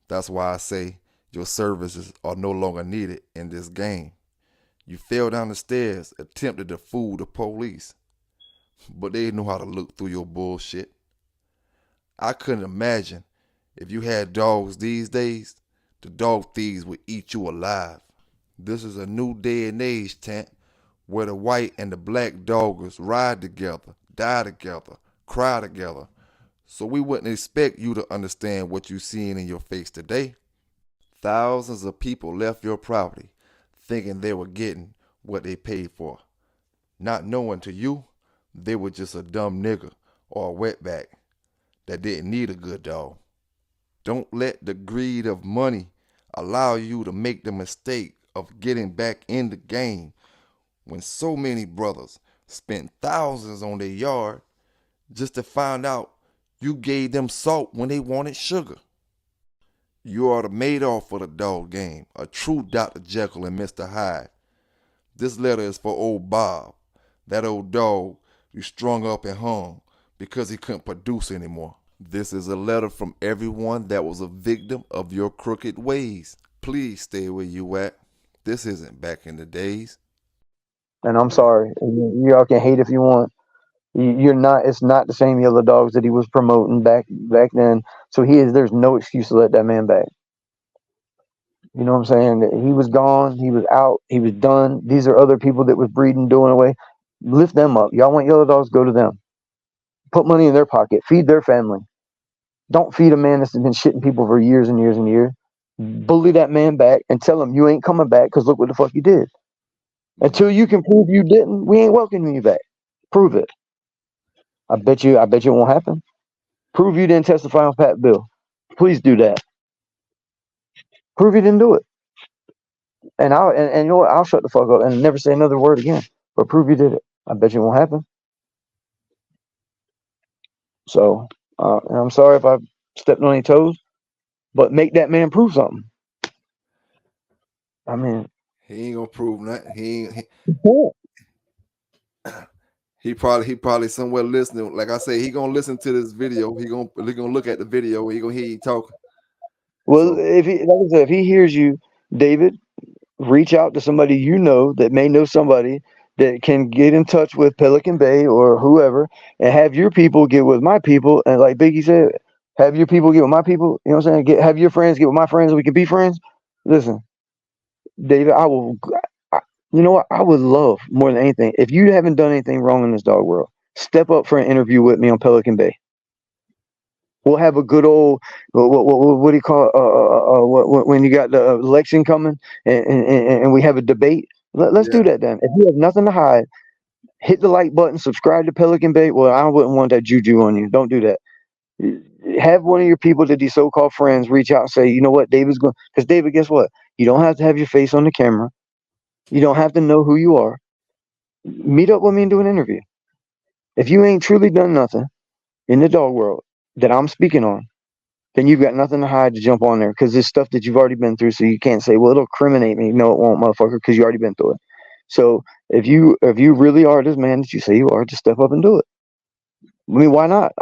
That's why I say your services are no longer needed in this game. You fell down the stairs, attempted to fool the police, but they know how to look through your bullshit. I couldn't imagine if you had dogs these days, the dog thieves would eat you alive. This is a new day and age, Tant, where the white and the black doggers ride together, die together, cry together. So we wouldn't expect you to understand what you're seeing in your face today. Thousands of people left your property thinking they were getting what they paid for, not knowing to you they were just a dumb nigger or a wetback that didn't need a good dog. Don't let the greed of money allow you to make the mistake of getting back in the game when so many brothers spent thousands on their yard just to find out you gave them salt when they wanted sugar. You are the Madoff for the dog game, a true Dr. Jekyll and Mr. Hyde. This letter is for old Bob, that old dog you strung up and hung because he couldn't produce anymore. This is a letter from everyone that was a victim of your crooked ways. Please stay where you at. This isn't back in the days. And I'm sorry. Y'all can hate if you want. You're not. It's not the same yellow dogs that he was promoting back then. So there's no excuse to let that man back. You know what I'm saying? He was gone. He was out. He was done. These are other people that was breeding, doing away. Lift them up. Y'all want yellow dogs? Go to them. Put money in their pocket. Feed their family. Don't feed a man that's been shitting people for years and years and years. bully that man back and tell him you ain't coming back because look what the fuck you did. Until Mm-hmm. you can prove you didn't, we ain't welcoming you back. Prove it. I bet you it won't happen. Prove you didn't testify on Pat Bill. Please do that. Prove you didn't do it. And you know what? I'll shut the fuck up and never say another word again. But prove you did it. I bet you it won't happen. So and I'm sorry if I stepped on any toes, but make that man prove something. I mean, He ain't gonna prove that. he can't. He probably somewhere listening. Like I say, he gonna listen to this video. He gonna look at the video. He gonna hear you talking. Well, So if he hears you, David, reach out to somebody you know that may know somebody that can get in touch with Pelican Bay or whoever, and have your people get with my people. And like Biggie said, have your people get with my people. You know what I'm saying? Have your friends get with my friends, and we can be friends. Listen, David, I will. You know what? I would love more than anything if you haven't done anything wrong in this dog world. Step up for an interview with me on Pelican Bay. We'll have a good old what do you call when you got the election coming and we have a debate. Let's yeah, do that then. If you have nothing to hide, hit the like button, subscribe to Pelican Bay. Well, I wouldn't want that juju on you. Don't do that. Have one of your people that these so-called friends reach out and say, you know what, David's going, because David, guess what? You don't have to have your face on the camera. You don't have to know who you are. Meet up with me and do an interview. If you ain't truly done nothing in the dog world that I'm speaking on, then you've got nothing to hide to jump on there because it's stuff that you've already been through. So you can't say, well, it'll incriminate me. No, it won't, motherfucker, because you already been through it. So if you really are this man that you say you are, just step up and do it. I mean, why not?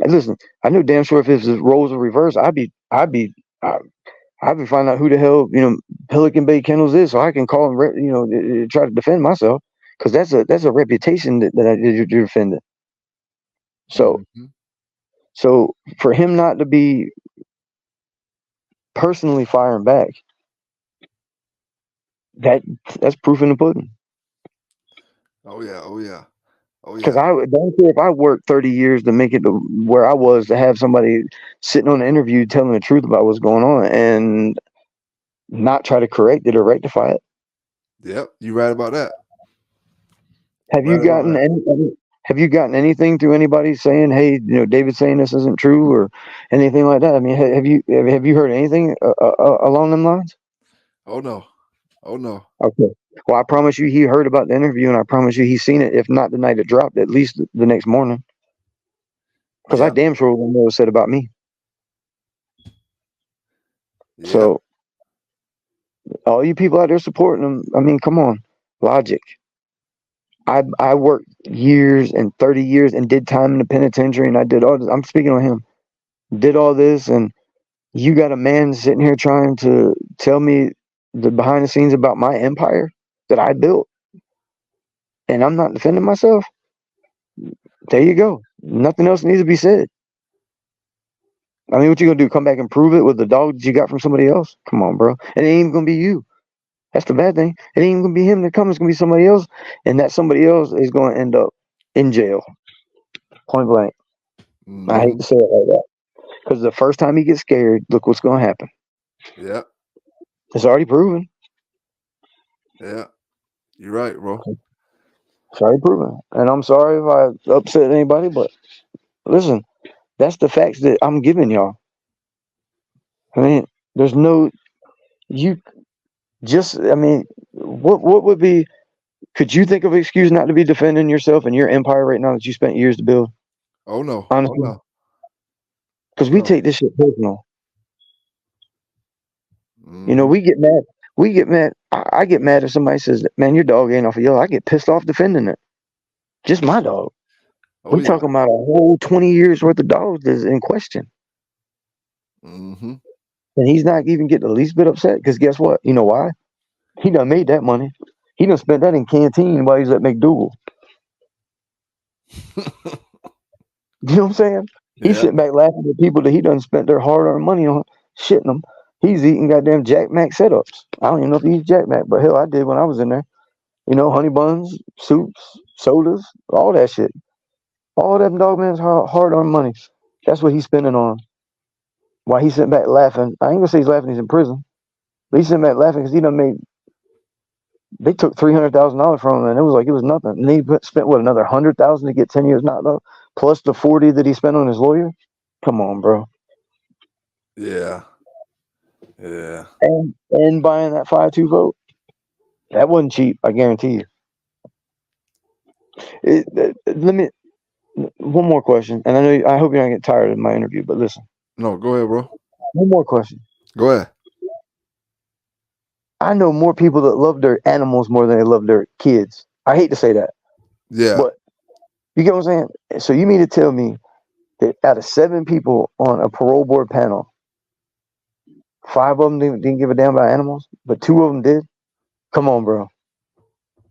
Listen. I know damn sure if his roles were reversed, I'd be finding out who the hell Pelican Bay Kennels is, so I can call and try to defend myself because that's a reputation that you're defending. So mm-hmm. so for him not to be personally firing back, that's proof in the pudding. Oh yeah, oh yeah, oh Because yeah, I don't care if I worked 30 years to make it to where I was to have somebody sitting on the interview telling the truth about what's going on and not try to correct it or rectify it. yep. You right about that. Have you Right about gotten that. have you gotten anything through anybody saying, "Hey, David's saying this isn't true" or anything like that? I mean, have you heard anything along them lines? Oh no, oh no. Okay. Well, I promise you, he heard about the interview, and I promise you, he's seen it. If not the night it dropped, at least the next morning. Because I Yep, damn sure will know what was said about me. yep. So all you people out there supporting him, I mean, come on, logic. I worked years and 30 years and did time in the penitentiary, and I did all this. I'm speaking on him. Did all this, and you got a man sitting here trying to tell me the behind the scenes about my empire that I built, and I'm not defending myself. There you go. Nothing else needs to be said. I mean, what you gonna do? Come back and prove it with the dog that you got from somebody else? Come on, bro. It ain't even gonna be you. That's the bad thing. It ain't even gonna be him that comes. It's gonna be somebody else, and that somebody else is gonna end up in jail. Point blank. I hate Mm-hmm. to say it like that because the first time he gets scared, look what's gonna happen. Yep, It's already proven. yeah. You're right, bro. It's already proven. And I'm sorry if I upset anybody, but listen, that's the facts that I'm giving y'all. I mean, there's no you just. I mean, what would be? Could you think of an excuse not to be defending yourself and your empire right now that you spent years to build? Oh no, oh Honestly, no, because oh we no. take this shit personal. Mm-hmm. We get mad. We get mad. I get mad if somebody says, "Man, your dog ain't off of yellow." I get pissed off defending it. Just my dog. Oh We yeah. talking about a whole 20 years worth of dogs that's in question, Mm-hmm. and he's not even getting the least bit upset. Because guess what? You know why? He done made that money. He done spent that in canteen while he's at McDougal. You know what I'm saying? He's Yeah. sitting back laughing at people that he done spent their hard-earned money on, shitting them. He's eating goddamn Jack Mac setups. I don't even know if he eats Jack Mac, but hell, I did when I was in there. Honey buns, soups, sodas, all that shit. All that dog man's hard-earned money. That's what he's spending on. Why he sent back laughing? I ain't gonna say he's laughing. He's in prison, but he sent back laughing because he done made. They took $300,000 from him, and it was like it was nothing. And he spent what, another 100,000 to get 10 years knocked up, plus the 40 that he spent on his lawyer. Come on, bro. Yeah. Yeah. And buying that 5-2 vote, that wasn't cheap. I guarantee you. Let me one more question, and I hope you're not getting tired of my interview, but listen. No, go ahead, bro. One more question. Go ahead. I know more people that love their animals more than they love their kids. I hate to say that, Yeah. but you get what I'm saying? So you mean to tell me that out of 7 people on a parole board panel, 5 of them didn't give a damn about animals, but 2 of them did? Come on, bro.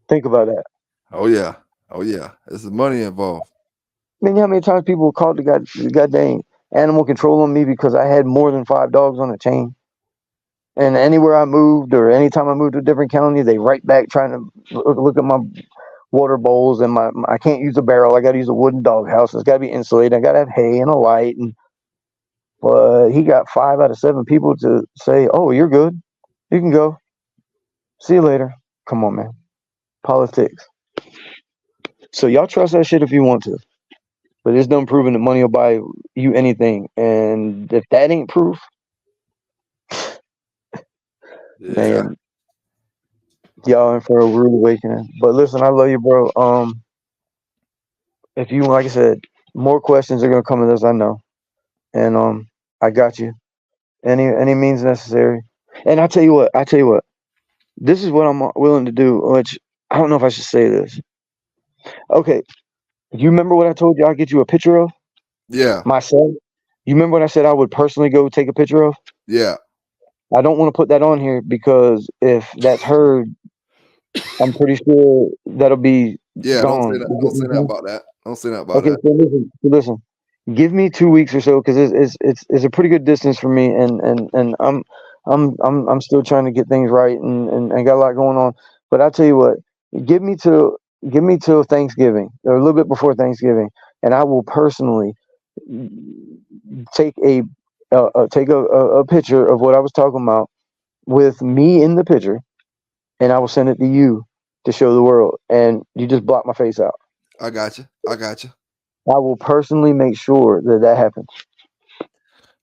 Think about that. Oh yeah. Oh yeah. There's money involved. I mean, you know how many times people called the goddamn animal control on me because I had more than 5 dogs on a chain? And anywhere I moved, or anytime I moved to a different county, they right back trying to look at my water bowls, and I can't use a barrel. I got to use a wooden dog house. It's got to be insulated. I got to have hay and a light. And but he got 5 out of 7 people to say, "Oh, you're good. You can go. See you later." Come on, man. Politics. So y'all trust that shit if you want to, but it's done proving that money will buy you anything. And if that ain't proof, Yeah. man, y'all in for a rude awakening. But listen, I love you, bro. If you, like I said, more questions are gonna come in this, I know, and I got you. Any means necessary. And I tell you what, this is what I'm willing to do. Which I don't know if I should say this. Okay, you remember what I told you? I'll get you a picture of Yeah. myself. You remember what I said I would personally go take a picture of? Yeah. I don't want to put that on here because if that's heard, I'm pretty sure that'll be Yeah. Don't say gone. that. Don't say that about that. Don't say that about Okay, that. so listen. Give me 2 weeks or so because it's a pretty good distance for me, and I'm still trying to get things right, and got a lot going on. But I tell you what, give me till Thanksgiving or a little bit before Thanksgiving, and I will personally take a picture of what I was talking about with me in the picture, and I will send it to you to show the world, and you just block my face out. I got you. I got you. I will personally make sure that happens.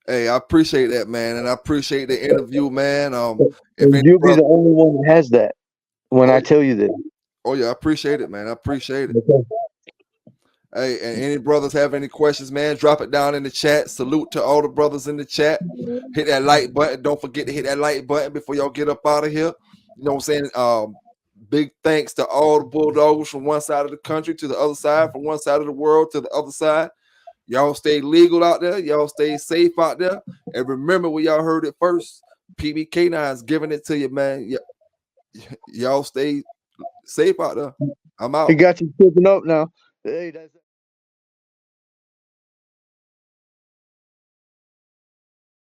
Hey, I appreciate that, man, and I appreciate the interview, man. If And any you'll be brother, the only one that has that when I tell you this. oh yeah, I appreciate it, man. I appreciate it. Okay. Hey, and any brothers have any questions, man, drop it down in the chat. Salute to all the brothers in the chat. Hit that like button. Don't forget to hit that like button before y'all get up out of here. You know what I'm saying? Big thanks to all the bulldogs from one side of the country to the other side, from one side of the world to the other side. Y'all stay legal out there. Y'all stay safe out there. And remember where y'all heard it first. PBK9's giving it to you, man. Y'all stay safe out there. I'm out. He got you tripping up now. Hey, that's